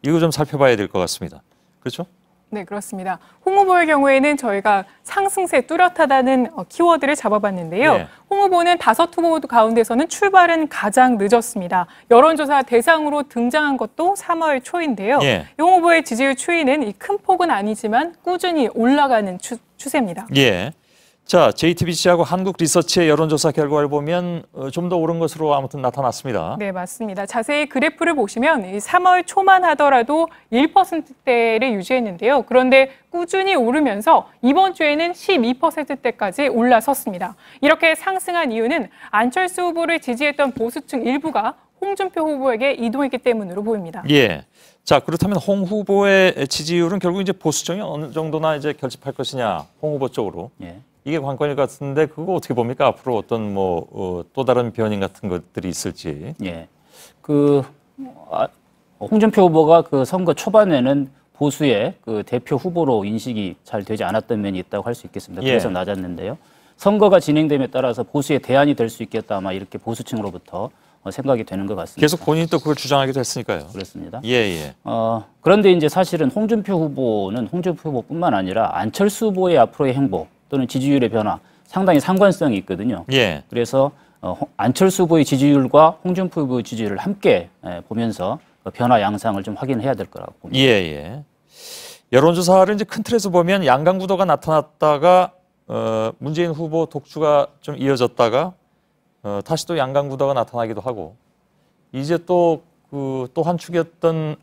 이거 좀 살펴봐야 될 것 같습니다. 그렇죠? 네, 그렇습니다. 홍 후보의 경우에는 저희가 상승세 뚜렷하다는 키워드를 잡아봤는데요. 예. 홍 후보는 5후보 가운데서는 출발은 가장 늦었습니다. 여론조사 대상으로 등장한 것도 3월 초인데요. 예. 홍 후보의 지지율 추이는 이 큰 폭은 아니지만 꾸준히 올라가는 추세입니다. 예. 자, JTBC하고 한국리서치의 여론조사 결과를 보면 좀 더 오른 것으로 아무튼 나타났습니다. 네, 맞습니다. 자세히 그래프를 보시면 3월 초만 하더라도 1%대를 유지했는데요. 그런데 꾸준히 오르면서 이번 주에는 12%대까지 올라섰습니다. 이렇게 상승한 이유는 안철수 후보를 지지했던 보수층 일부가 홍준표 후보에게 이동했기 때문으로 보입니다. 예. 자, 그렇다면 홍 후보의 지지율은 결국 이제 보수층이 어느 정도나 이제 결집할 것이냐, 홍 후보 쪽으로. 예. 이게 관건일 것 같은데 그거 어떻게 봅니까? 앞으로 어떤 또 다른 변인 같은 것들이 있을지. 예. 홍준표 후보가 그 선거 초반에는 보수의 그 대표 후보로 인식이 잘 되지 않았던 면이 있다고 할 수 있겠습니다. 그래서 예. 낮았는데요. 선거가 진행됨에 따라서 보수의 대안이 될 수 있겠다 아마 이렇게 보수층으로부터 생각이 되는 것 같습니다. 계속 본인이 또 그걸 주장하기도 했으니까요. 그렇습니다. 예. 그런데 이제 사실은 홍준표 후보뿐만 아니라 안철수 후보의 앞으로의 행보 또는 지지율의 변화 상당히 상관성이 있거든요. 예. 그래서 안철수 후보의 지지율과 홍준표 후보의 지지율을 함께 보면서 변화 양상을 좀 확인해야 될 거라고 봅니다. 예. 여론조사를 이제 큰 틀에서 보면 양강 구도가 나타났다가 문재인 후보 독주가 좀 이어졌다가 다시 또 양강 구도가 나타나기도 하고 이제 또 한 축이었던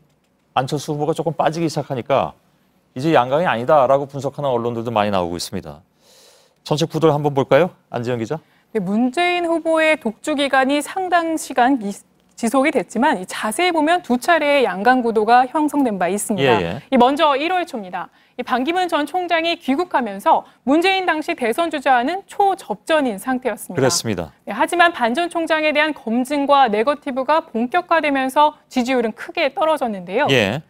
안철수 후보가 조금 빠지기 시작하니까 이제 양강이 아니다라고 분석하는 언론들도 많이 나오고 있습니다. 전체 구도를 한번 볼까요? 안지현 기자. 네, 문재인 후보의 독주 기간이 상당 시간 지속이 됐지만 자세히 보면 두 차례의 양강 구도가 형성된 바 있습니다. 먼저 1월 초입니다. 반기문 전 총장이 귀국하면서 문재인 당시 대선 주자와는 초접전인 상태였습니다. 그렇습니다. 네, 하지만 반 전 총장에 대한 검증과 네거티브가 본격화되면서 지지율은 크게 떨어졌는데요. 예.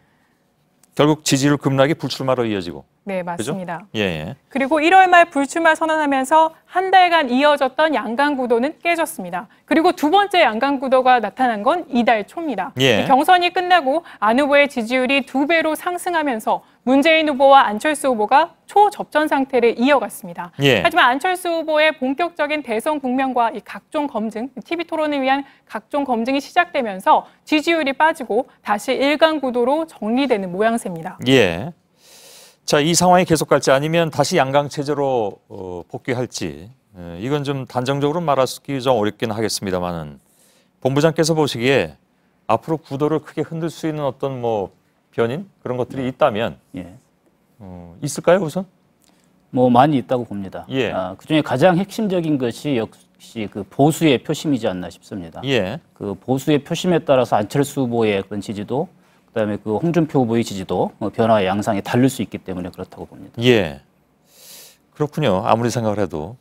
결국 지지율 급락이 불출마로 이어지고 네, 맞습니다. 그죠? 예. 그리고 1월 말 불출마 선언하면서 한 달간 이어졌던 양강 구도는 깨졌습니다. 그리고 두 번째 양강 구도가 나타난 건 이달 초입니다. 예. 경선이 끝나고 안 후보의 지지율이 2배로 상승하면서 문재인 후보와 안철수 후보가 초접전 상태를 이어갔습니다. 예. 하지만 안철수 후보의 본격적인 대선 국면과 이 각종 검증, TV 토론을 위한 각종 검증이 시작되면서 지지율이 빠지고 다시 일강 구도로 정리되는 모양새입니다. 예. 자, 이 상황이 계속 갈지 아니면 다시 양강 체제로 복귀할지 이건 좀 단정적으로 말하기 좀 어렵긴 하겠습니다만은 본부장께서 보시기에 앞으로 구도를 크게 흔들 수 있는 어떤 뭐 변인 그런 것들이 있다면 있을까요, 우선? 뭐 많이 있다고 봅니다. 예. 그중에 가장 핵심적인 것이 역시 그 보수의 표심이지 않나 싶습니다. 예. 그 보수의 표심에 따라서 안철수 후보의 그런 지지도, 그다음에 그 홍준표 후보의 지지도 변화의 양상이 다를 수 있기 때문에 그렇다고 봅니다. 예. 그렇군요. 아무리 생각을 해도.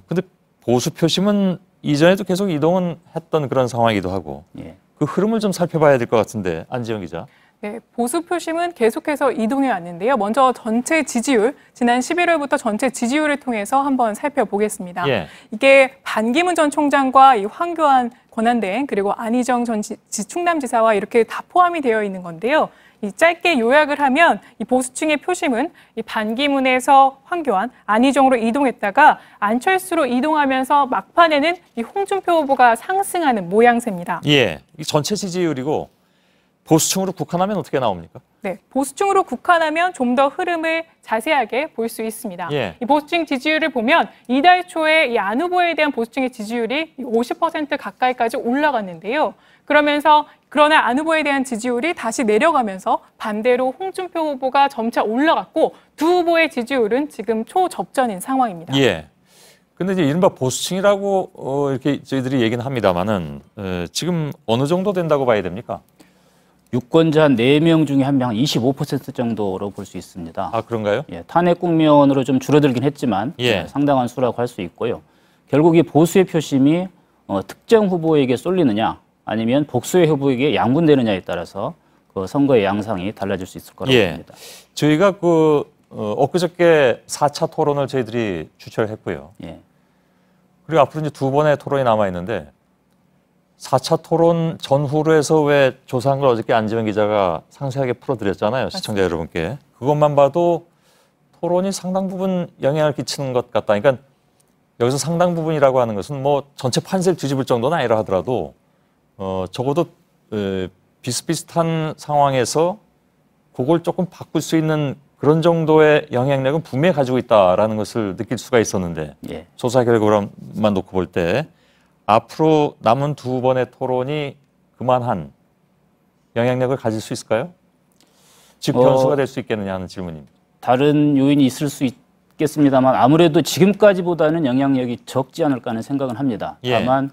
근데 보수 표심은 이전에도 계속 이동은 했던 그런 상황이기도 하고. 예. 그 흐름을 좀 살펴봐야 될 것 같은데 안지영 기자. 네, 보수 표심은 계속해서 이동해 왔는데요. 먼저 전체 지지율, 지난 11월부터 전체 지지율을 통해서 한번 살펴보겠습니다. 예. 이게 반기문 전 총장과 이 황교안 권한대행 그리고 안희정 전 충남지사와 이렇게 다 포함이 되어 있는 건데요. 이 짧게 요약을 하면 이 보수층의 표심은 이 반기문에서 황교안, 안희정으로 이동했다가 안철수로 이동하면서 막판에는 이 홍준표 후보가 상승하는 모양새입니다. 예, 이 전체 지지율이고 보수층으로 국한하면 어떻게 나옵니까? 네, 보수층으로 국한하면 좀 더 흐름을 자세하게 볼 수 있습니다. 예. 이 보수층 지지율을 보면 이달 초에 이 안 후보에 대한 보수층의 지지율이 50% 가까이까지 올라갔는데요. 그러나 안 후보에 대한 지지율이 다시 내려가면서 반대로 홍준표 후보가 점차 올라갔고 두 후보의 지지율은 지금 초접전인 상황입니다. 예. 근데 이제 이른바 보수층이라고 이렇게 저희들이 얘기는 합니다만은 지금 어느 정도 된다고 봐야 됩니까? 유권자 4명 중에 1명 25% 정도로 볼 수 있습니다. 아, 그런가요? 예, 탄핵 국면으로 좀 줄어들긴 했지만 예. 상당한 수라고 할 수 있고요. 결국 이 보수의 표심이 특정 후보에게 쏠리느냐 아니면 복수의 후보에게 양분되느냐에 따라서 그 선거의 양상이 달라질 수 있을 거라고 봅니다. 저희가 엊그저께 4차 토론을 저희들이 주최를 했고요. 예. 그리고 앞으로 이제 2번의 토론이 남아 있는데 4차 토론 전후로 해서 왜 조사한 걸 어저께 안지영 기자가 상세하게 풀어드렸잖아요. 시청자 여러분께. 그것만 봐도 토론이 상당 부분 영향을 끼치는 것 같다. 그러니까 여기서 상당 부분이라고 하는 것은 뭐 전체 판세를 뒤집을 정도는 아니라 하더라도 적어도 비슷비슷한 상황에서 그걸 조금 바꿀 수 있는 그런 정도의 영향력은 분명히 가지고 있다라는 것을 느낄 수가 있었는데 예. 조사 결과만 놓고 볼 때 앞으로 남은 2번의 토론이 그만한 영향력을 가질 수 있을까요? 즉 변수가 될 수 있겠느냐 하는 질문입니다. 다른 요인이 있을 수 있겠습니다만 아무래도 지금까지보다는 영향력이 적지 않을까 하는 생각은 합니다. 예. 다만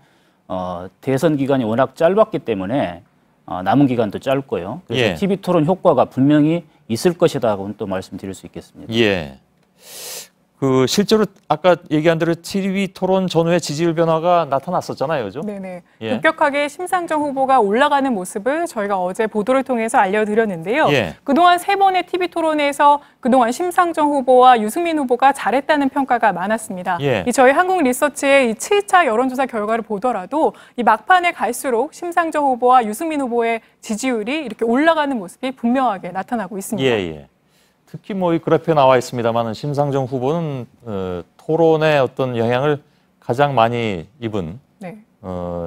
대선 기간이 워낙 짧았기 때문에 남은 기간도 짧고요. 그래서 예. TV 토론 효과가 분명히 있을 것이다고는 또 말씀드릴 수 있겠습니다. 예. 실제로 아까 얘기한 대로 TV 토론 전후에 지지율 변화가 나타났었잖아요, 그죠? 네네. 예. 급격하게 심상정 후보가 올라가는 모습을 저희가 어제 보도를 통해서 알려드렸는데요. 예. 그동안 3번의 TV 토론에서 그동안 심상정 후보와 유승민 후보가 잘했다는 평가가 많았습니다. 예. 이 저희 한국리서치의 이 7차 여론조사 결과를 보더라도 이 막판에 갈수록 심상정 후보와 유승민 후보의 지지율이 이렇게 올라가는 모습이 분명하게 나타나고 있습니다. 예. 특히 뭐 이 그래프에 나와 있습니다만 심상정 후보는 토론의 어떤 영향을 가장 많이 입은 네.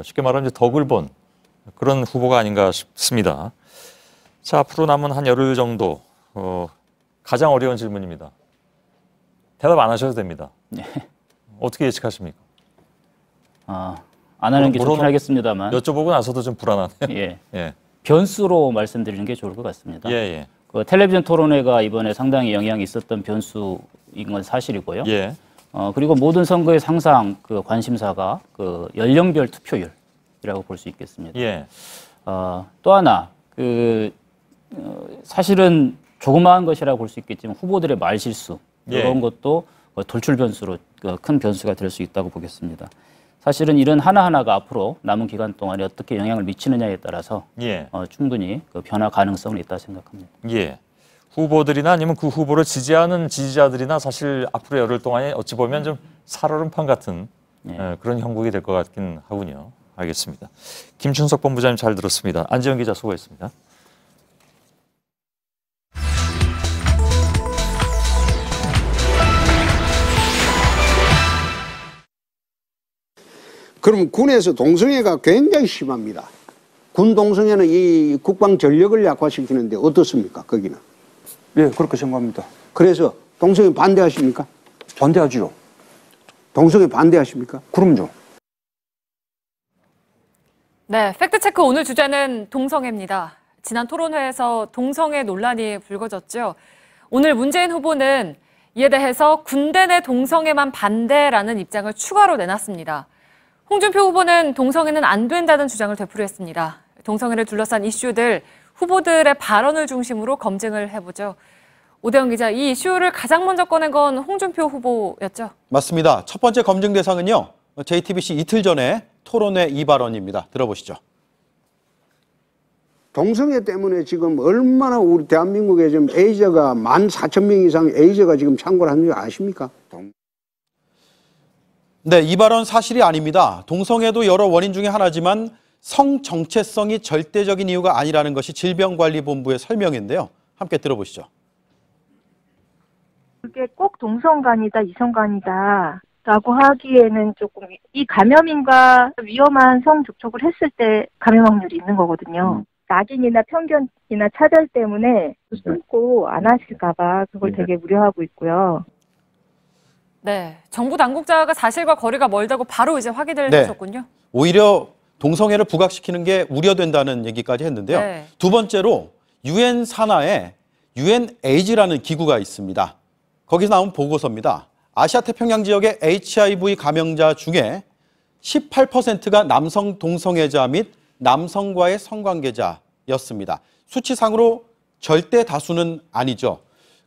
쉽게 말하면 이제 덕을 본 그런 후보가 아닌가 싶습니다. 자, 앞으로 남은 한 열흘 정도 가장 어려운 질문입니다. 대답 안 하셔도 됩니다. 네. 어떻게 예측하십니까? 안 하는 게 좋긴 하겠습니다만 여쭤보고 나서도 좀 불안하네요. 예. 예. 변수로 말씀드리는 게 좋을 것 같습니다. 예. 그 텔레비전 토론회가 이번에 상당히 영향이 있었던 변수인 건 사실이고요. 예. 그리고 모든 선거의 항상 그 관심사가 그 연령별 투표율이라고 볼 수 있겠습니다. 예. 또 하나 사실은 조그마한 것이라고 볼 수 있겠지만 후보들의 말실수 이런 것도 돌출 변수로 큰 변수가 될 수 있다고 보겠습니다. 사실은 이런 하나하나가 앞으로 남은 기간 동안에 어떻게 영향을 미치느냐에 따라서 충분히 그 변화 가능성은 있다고 생각합니다. 예. 후보들이나 아니면 그 후보를 지지하는 지지자들이나 사실 앞으로 열흘 동안에 어찌 보면 좀 살얼음판 같은 그런 형국이 될 것 같긴 하군요. 알겠습니다. 김춘석 본부장님 잘 들었습니다. 안지영 기자 수고했습니다. 그럼 군에서 동성애가 굉장히 심합니다. 군 동성애는 이 국방 전력을 약화시키는데 어떻습니까? 거기는? 예, 그렇게 생각합니다. 그래서 동성애 반대하십니까? 반대하지요. 동성애 반대하십니까? 그럼요. 네, 팩트체크 오늘 주제는 동성애입니다. 지난 토론회에서 동성애 논란이 불거졌죠. 오늘 문재인 후보는 이에 대해서 군대 내 동성애만 반대라는 입장을 추가로 내놨습니다. 홍준표 후보는 동성애는 안 된다는 주장을 되풀이했습니다. 동성애를 둘러싼 이슈들, 후보들의 발언을 중심으로 검증을 해보죠. 오대영 기자, 이 이슈를 가장 먼저 꺼낸 건 홍준표 후보였죠? 맞습니다. 첫 번째 검증 대상은요, JTBC 이틀 전에 토론회 이 발언입니다. 들어보시죠. 동성애 때문에 지금 얼마나 우리 대한민국에 지금 에이저가 14,000명 이상 에이저가 지금 창궐 하는 줄 아십니까? 네, 이 발언 사실이 아닙니다. 동성애도 여러 원인 중에 하나지만 성 정체성이 절대적인 이유가 아니라는 것이 질병관리본부의 설명인데요. 함께 들어보시죠. 그게 꼭 동성간이다, 이성간이다 라고 하기에는 조금 이 감염인과 위험한 성 접촉을 했을 때 감염 확률이 있는 거거든요. 낙인이나 편견이나 차별 때문에 숨고 안 하실까 봐 그걸 되게 우려하고 있고요. 네, 정부 당국자가 사실과 거리가 멀다고 바로 이제 확인을 하셨군요. 오히려 동성애를 부각시키는 게 우려된다는 얘기까지 했는데요. 네. 두 번째로 유엔 산하에 UNAIDS라는 기구가 있습니다. 거기서 나온 보고서입니다. 아시아 태평양 지역의 HIV 감염자 중에 18%가 남성 동성애자 및 남성과의 성관계자였습니다. 수치상으로 절대 다수는 아니죠.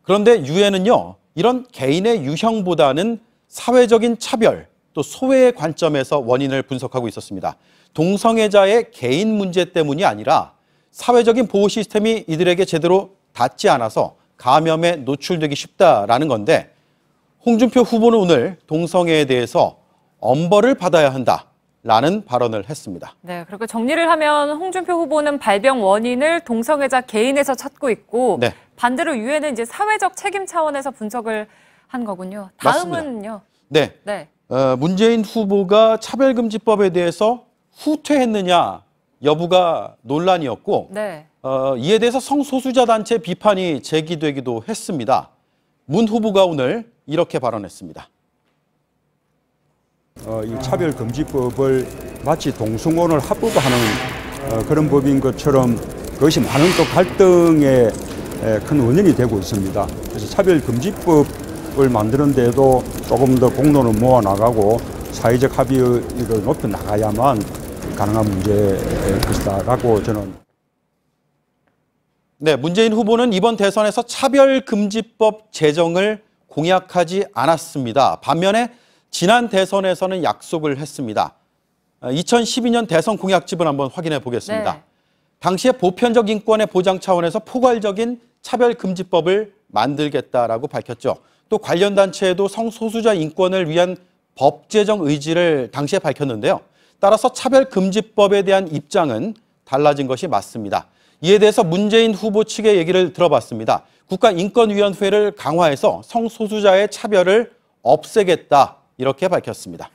그런데 유엔은요, 이런 개인의 유형보다는 사회적인 차별, 또 소외의 관점에서 원인을 분석하고 있었습니다. 동성애자의 개인 문제 때문이 아니라 사회적인 보호 시스템이 이들에게 제대로 닿지 않아서 감염에 노출되기 쉽다라는 건데, 홍준표 후보는 오늘 동성애에 대해서 엄벌을 받아야 한다라는 발언을 했습니다. 네, 그렇게 정리를 하면 홍준표 후보는 발병 원인을 동성애자 개인에서 찾고 있고 반대로 유엔은 이제 사회적 책임 차원에서 분석을 한 거군요. 다음은요. 네. 문재인 후보가 차별금지법에 대해서 후퇴했느냐 여부가 논란이었고 이에 대해서 성소수자 단체 비판이 제기되기도 했습니다. 문 후보가 오늘 이렇게 발언했습니다. 이 차별금지법을 마치 동성혼을 합법화하는 그런 법인 것처럼 그것이 많은 또 갈등의 큰 원인이 되고 있습니다. 그래서 차별금지법을 만드는 데도 조금 더 공론을 모아나가고 사회적 합의를 높여 나가야만 가능한 문제일 것이다라고 저는. 네, 문재인 후보는 이번 대선에서 차별금지법 제정을 공약하지 않았습니다. 반면에 지난 대선에서는 약속을 했습니다. 2012년 대선 공약집을 한번 확인해 보겠습니다. 당시에 보편적 인권의 보장 차원에서 포괄적인 차별금지법을 만들겠다라고 밝혔죠. 또 관련 단체에도 성소수자 인권을 위한 법 제정 의지를 당시에 밝혔는데요. 따라서 차별금지법에 대한 입장은 달라진 것이 맞습니다. 이에 대해서 문재인 후보 측의 얘기를 들어봤습니다. 국가인권위원회를 강화해서 성소수자의 차별을 없애겠다 이렇게 밝혔습니다.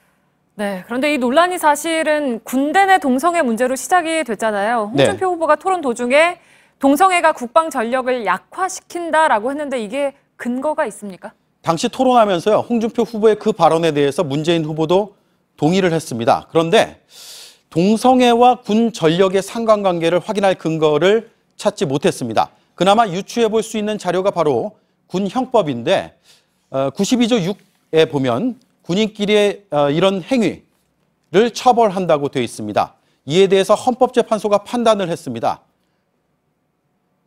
네, 그런데 이 논란이 사실은 군대 내 동성애 문제로 시작이 됐잖아요. 홍준표 후보가 토론 도중에 동성애가 국방 전력을 약화시킨다라고 했는데 이게 근거가 있습니까? 당시 토론하면서요, 홍준표 후보의 그 발언에 대해서 문재인 후보도 동의를 했습니다. 그런데 동성애와 군 전력의 상관관계를 확인할 근거를 찾지 못했습니다. 그나마 유추해 볼 수 있는 자료가 바로 군 형법인데 92조 6에 보면 군인끼리의 이런 행위를 처벌한다고 되어 있습니다. 이에 대해서 헌법재판소가 판단을 했습니다.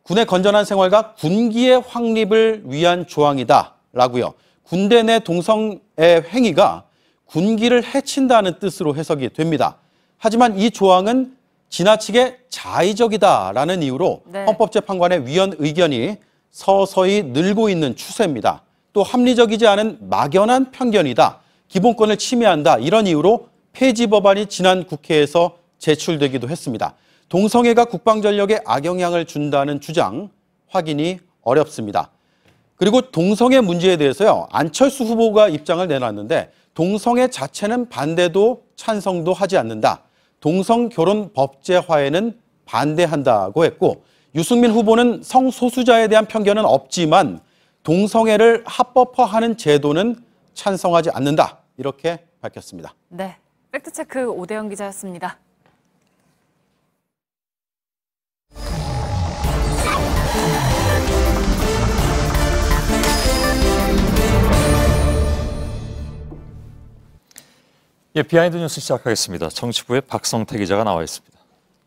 군의 건전한 생활과 군기의 확립을 위한 조항이다라고요. 군대 내 동성애 행위가 군기를 해친다는 뜻으로 해석이 됩니다. 하지만 이 조항은 지나치게 자의적이다라는 이유로 헌법재판관의 위헌 의견이 서서히 늘고 있는 추세입니다. 또 합리적이지 않은 막연한 편견이다. 기본권을 침해한다. 이런 이유로 폐지 법안이 지난 국회에서 제출되기도 했습니다. 동성애가 국방전력에 악영향을 준다는 주장 확인이 어렵습니다. 그리고 동성애 문제에 대해서요. 안철수 후보가 입장을 내놨는데 동성애 자체는 반대도 찬성도 하지 않는다. 동성결혼 법제화에는 반대한다고 했고 유승민 후보는 성소수자에 대한 편견은 없지만 동성애를 합법화하는 제도는 찬성하지 않는다. 이렇게 밝혔습니다. 네, 팩트체크 오대영 기자였습니다. 예, 비하인드 뉴스 시작하겠습니다. 정치부의 박성태 기자가 나와 있습니다.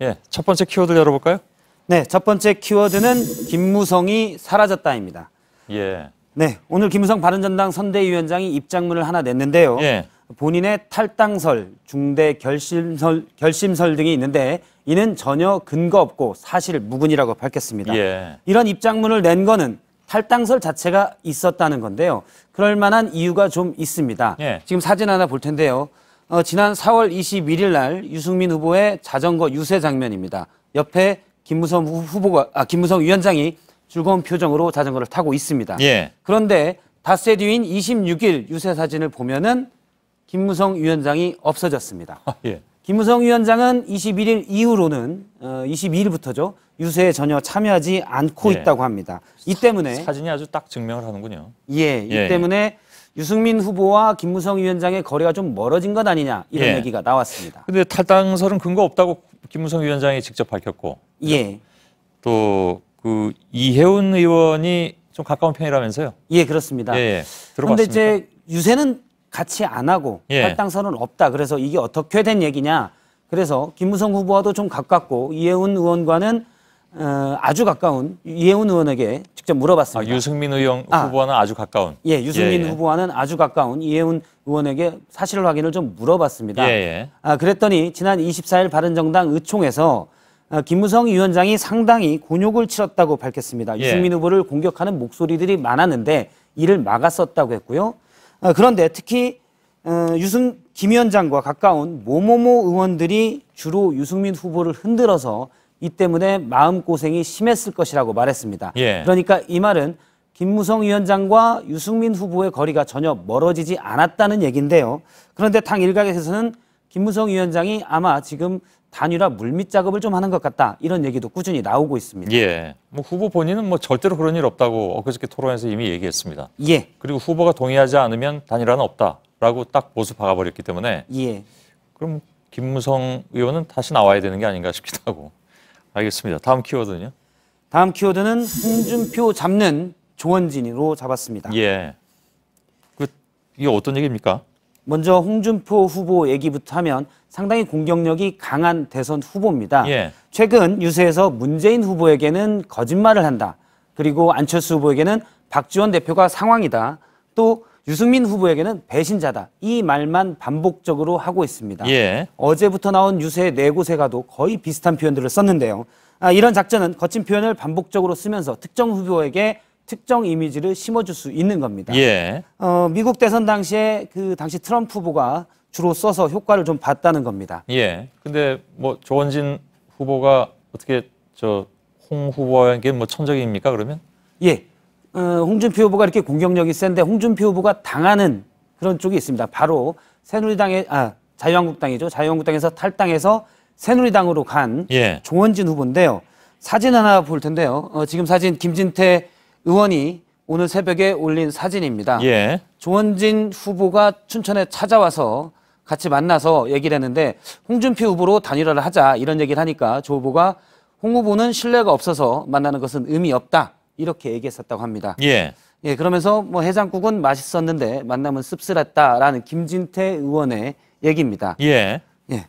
예, 첫 번째 키워드 열어볼까요? 네, 첫 번째 키워드는 김무성이 사라졌다입니다. 예. 네, 오늘 김무성 바른정당 선대위원장이 입장문을 하나 냈는데요. 예. 본인의 탈당설, 중대 결심설 등이 있는데 이는 전혀 근거 없고 사실 무근이라고 밝혔습니다. 예. 이런 입장문을 낸 거는 탈당설 자체가 있었다는 건데요. 그럴 만한 이유가 좀 있습니다. 예. 지금 사진 하나 볼 텐데요. 지난 4월 21일 날 유승민 후보의 자전거 유세 장면입니다. 옆에 김무성 위원장이 즐거운 표정으로 자전거를 타고 있습니다. 예. 그런데 닷새 뒤인 26일 유세 사진을 보면은 김무성 위원장이 없어졌습니다. 예. 김무성 위원장은 21일 이후로는 22일부터죠. 유세에 전혀 참여하지 않고 예. 있다고 합니다. 이 때문에 사진이 아주 딱 증명을 하는군요. 예, 이 때문에 유승민 후보와 김무성 위원장의 거리가 좀 멀어진 것 아니냐 이런 예. 얘기가 나왔습니다. 근데 탈당설은 근거 없다고 김무성 위원장이 직접 밝혔고 예. 또 그 이혜훈 의원이 좀 가까운 편이라면서요? 예, 그렇습니다. 예, 그런데 들어봤습니까? 이제 유세는 같이 안 하고 예. 탈당설은 없다. 그래서 이게 어떻게 된 얘기냐. 그래서 김무성 후보와도 좀 가깝고 이혜훈 의원과는 아주 가까운 이혜훈 의원에게 직접 물어봤습니다. 유승민 후보와는 아주 가까운. 예, 유승민 후보와는 아주 가까운 이혜훈 의원에게 사실 확인을 좀 물어봤습니다. 예. 그랬더니 지난 24일 바른정당 의총에서 김무성 위원장이 상당히 곤욕을 치렀다고 밝혔습니다. 예. 유승민 후보를 공격하는 목소리들이 많았는데 이를 막았었다고 했고요. 그런데 특히 김 위원장과 가까운 모모모 의원들이 주로 유승민 후보를 흔들어서 이 때문에 마음고생이 심했을 것이라고 말했습니다. 예. 그러니까 이 말은 김무성 위원장과 유승민 후보의 거리가 전혀 멀어지지 않았다는 얘기인데요. 그런데 당 일각에서는 김무성 위원장이 아마 지금 단일화 물밑 작업을 좀 하는 것 같다. 이런 얘기도 꾸준히 나오고 있습니다. 예. 뭐 후보 본인은 뭐 절대로 그런 일 없다고 엊그저께 토론에서 이미 얘기했습니다. 예. 그리고 후보가 동의하지 않으면 단일화는 없다라고 딱 보수 박아버렸기 때문에 예. 그럼 김무성 의원은 다시 나와야 되는 게 아닌가 싶기도 하고. 알겠습니다. 다음 키워드는요? 다음 키워드는 홍준표 잡는 조원진으로 잡았습니다. 예. 이게 어떤 얘기입니까? 먼저 홍준표 후보 얘기부터 하면 상당히 공격력이 강한 대선 후보입니다. 예. 최근 유세에서 문재인 후보에게는 거짓말을 한다. 그리고 안철수 후보에게는 박지원 대표가 상황이다. 또 유승민 후보에게는 배신자다. 이 말만 반복적으로 하고 있습니다. 예. 어제부터 나온 유세 4곳에 가도 거의 비슷한 표현들을 썼는데요. 이런 작전은 거친 표현을 반복적으로 쓰면서 특정 후보에게 특정 이미지를 심어줄 수 있는 겁니다. 예. 미국 대선 당시에 당시 트럼프 후보가 주로 써서 효과를 좀 봤다는 겁니다. 예. 근데 뭐 조원진 후보가 어떻게 홍 후보에게 뭐 천적입니까 그러면? 예. 홍준표 후보가 이렇게 공격력이 센데 홍준표 후보가 당하는 그런 쪽이 있습니다. 바로 자유한국당이죠. 자유한국당에서 탈당해서 새누리당으로 간 예. 조원진 후보인데요. 사진 하나 볼 텐데요. 지금 사진 김진태 의원이 오늘 새벽에 올린 사진입니다. 예. 조원진 후보가 춘천에 찾아와서 같이 만나서 얘기를 했는데 홍준표 후보로 단일화를 하자 이런 얘기를 하니까 조 후보가 홍 후보는 신뢰가 없어서 만나는 것은 의미 없다. 이렇게 얘기했었다고 합니다. 예. 예, 그러면서 뭐 해장국은 맛있었는데 만남은 씁쓸했다라는 김진태 의원의 얘기입니다. 예. 예.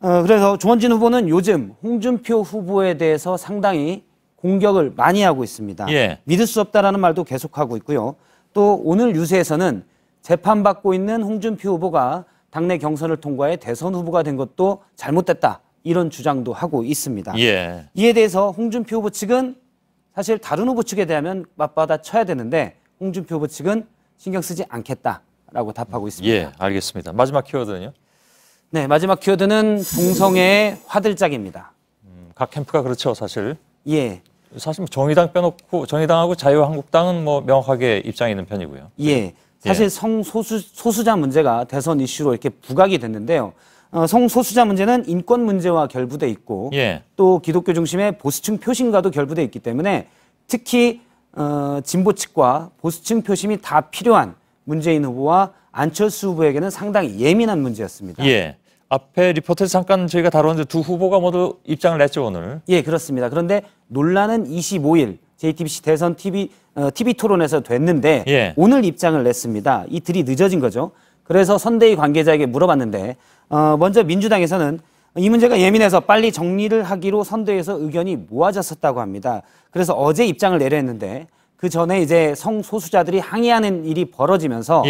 그래서 조원진 후보는 요즘 홍준표 후보에 대해서 상당히 공격을 많이 하고 있습니다. 예. 믿을 수 없다라는 말도 계속하고 있고요. 또 오늘 유세에서는 재판받고 있는 홍준표 후보가 당내 경선을 통과해 대선 후보가 된 것도 잘못됐다. 이런 주장도 하고 있습니다. 예. 이에 대해서 홍준표 후보 측은 사실 다른 후보 측에 대하면 맞받아 쳐야 되는데 홍준표 후보 측은 신경 쓰지 않겠다라고 답하고 있습니다. 예, 알겠습니다. 마지막 키워드는요? 네, 마지막 키워드는 동성애의 화들짝입니다. 각 캠프가 그렇죠, 사실. 예. 사실 정의당 빼놓고 정의당하고 자유한국당은 뭐 명확하게 입장이 있는 편이고요. 예. 사실 성소수자 문제가 대선 이슈로 이렇게 부각이 됐는데요. 성소수자 문제는 인권 문제와 결부돼 있고 또 기독교 중심의 보수층 표심과도 결부돼 있기 때문에 특히 진보 측과 보수층 표심이 다 필요한 문재인 후보와 안철수 후보에게는 상당히 예민한 문제였습니다. 예. 앞에 리포트에서 잠깐 저희가 다뤘는데 두 후보가 모두 입장을 냈죠, 오늘. 예, 그렇습니다. 그런데 논란은 25일 JTBC 대선 TV 토론에서 됐는데 오늘 입장을 냈습니다. 이틀이 늦어진 거죠. 그래서 선대위 관계자에게 물어봤는데 먼저 민주당에서는 이 문제가 예민해서 빨리 정리를 하기로 선대위에서 의견이 모아졌었다고 합니다. 그래서 어제 입장을 내려 했는데 그 전에 이제 성소수자들이 항의하는 일이 벌어지면서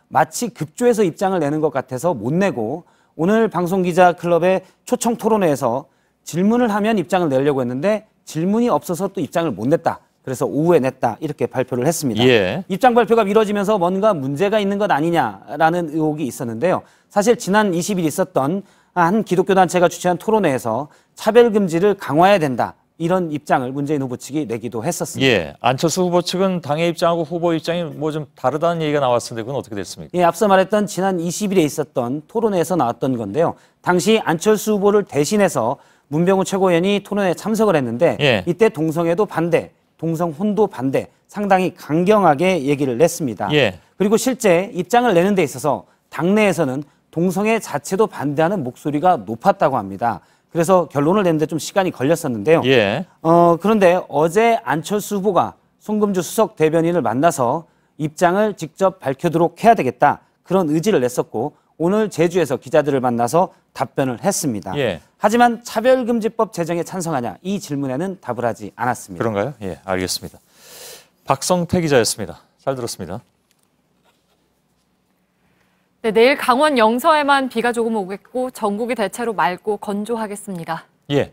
마치 급조해서 입장을 내는 것 같아서 못 내고 오늘 방송기자클럽의 초청 토론회에서 질문을 하면 입장을 내려고 했는데 질문이 없어서 또 입장을 못 냈다. 그래서 오후에 냈다. 이렇게 발표를 했습니다. 입장 발표가 미뤄지면서 뭔가 문제가 있는 것 아니냐라는 의혹이 있었는데요. 사실 지난 20일 있었던 한 기독교 단체가 주최한 토론회에서 차별 금지를 강화해야 된다. 이런 입장을 문재인 후보 측이 내기도 했었습니다. 예, 안철수 후보 측은 당의 입장하고 후보 입장이 뭐 좀 다르다는 얘기가 나왔는데 그건 어떻게 됐습니까? 예, 앞서 말했던 지난 20일에 있었던 토론회에서 나왔던 건데요. 당시 안철수 후보를 대신해서 문병우 최고위원이 토론회에 참석을 했는데 이때 동성애도 반대, 동성혼도 반대, 상당히 강경하게 얘기를 냈습니다. 그리고 실제 입장을 내는 데 있어서 당내에서는 동성애 자체도 반대하는 목소리가 높았다고 합니다. 그래서 결론을 내는데 좀 시간이 걸렸었는데요. 그런데 어제 안철수 후보가 송금주 수석 대변인을 만나서 입장을 직접 밝히도록 해야 되겠다. 그런 의지를 냈었고 오늘 제주에서 기자들을 만나서 답변을 했습니다. 하지만 차별금지법 제정에 찬성하냐 이 질문에는 답을 하지 않았습니다. 그런가요? 예, 알겠습니다. 박성태 기자였습니다. 잘 들었습니다. 네, 내일 강원 영서에만 비가 조금 오겠고 전국이 대체로 맑고 건조하겠습니다. 예.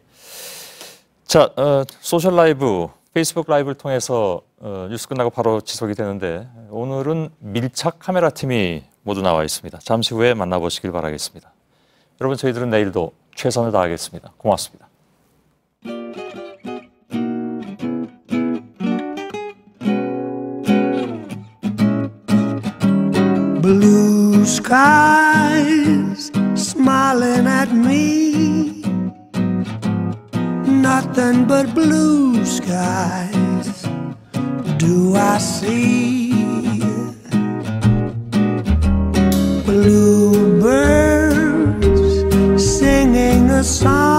자, 소셜 라이브, 페이스북 라이브를 통해서 뉴스 끝나고 바로 지속이 되는데 오늘은 밀착 카메라 팀이 모두 나와 있습니다. 잠시 후에 만나보시길 바라겠습니다. 여러분, 저희들은 내일도 최선을 다하겠습니다. 고맙습니다. Blue skies smiling at me, nothing but blue skies do I see. Bluebirds singing a song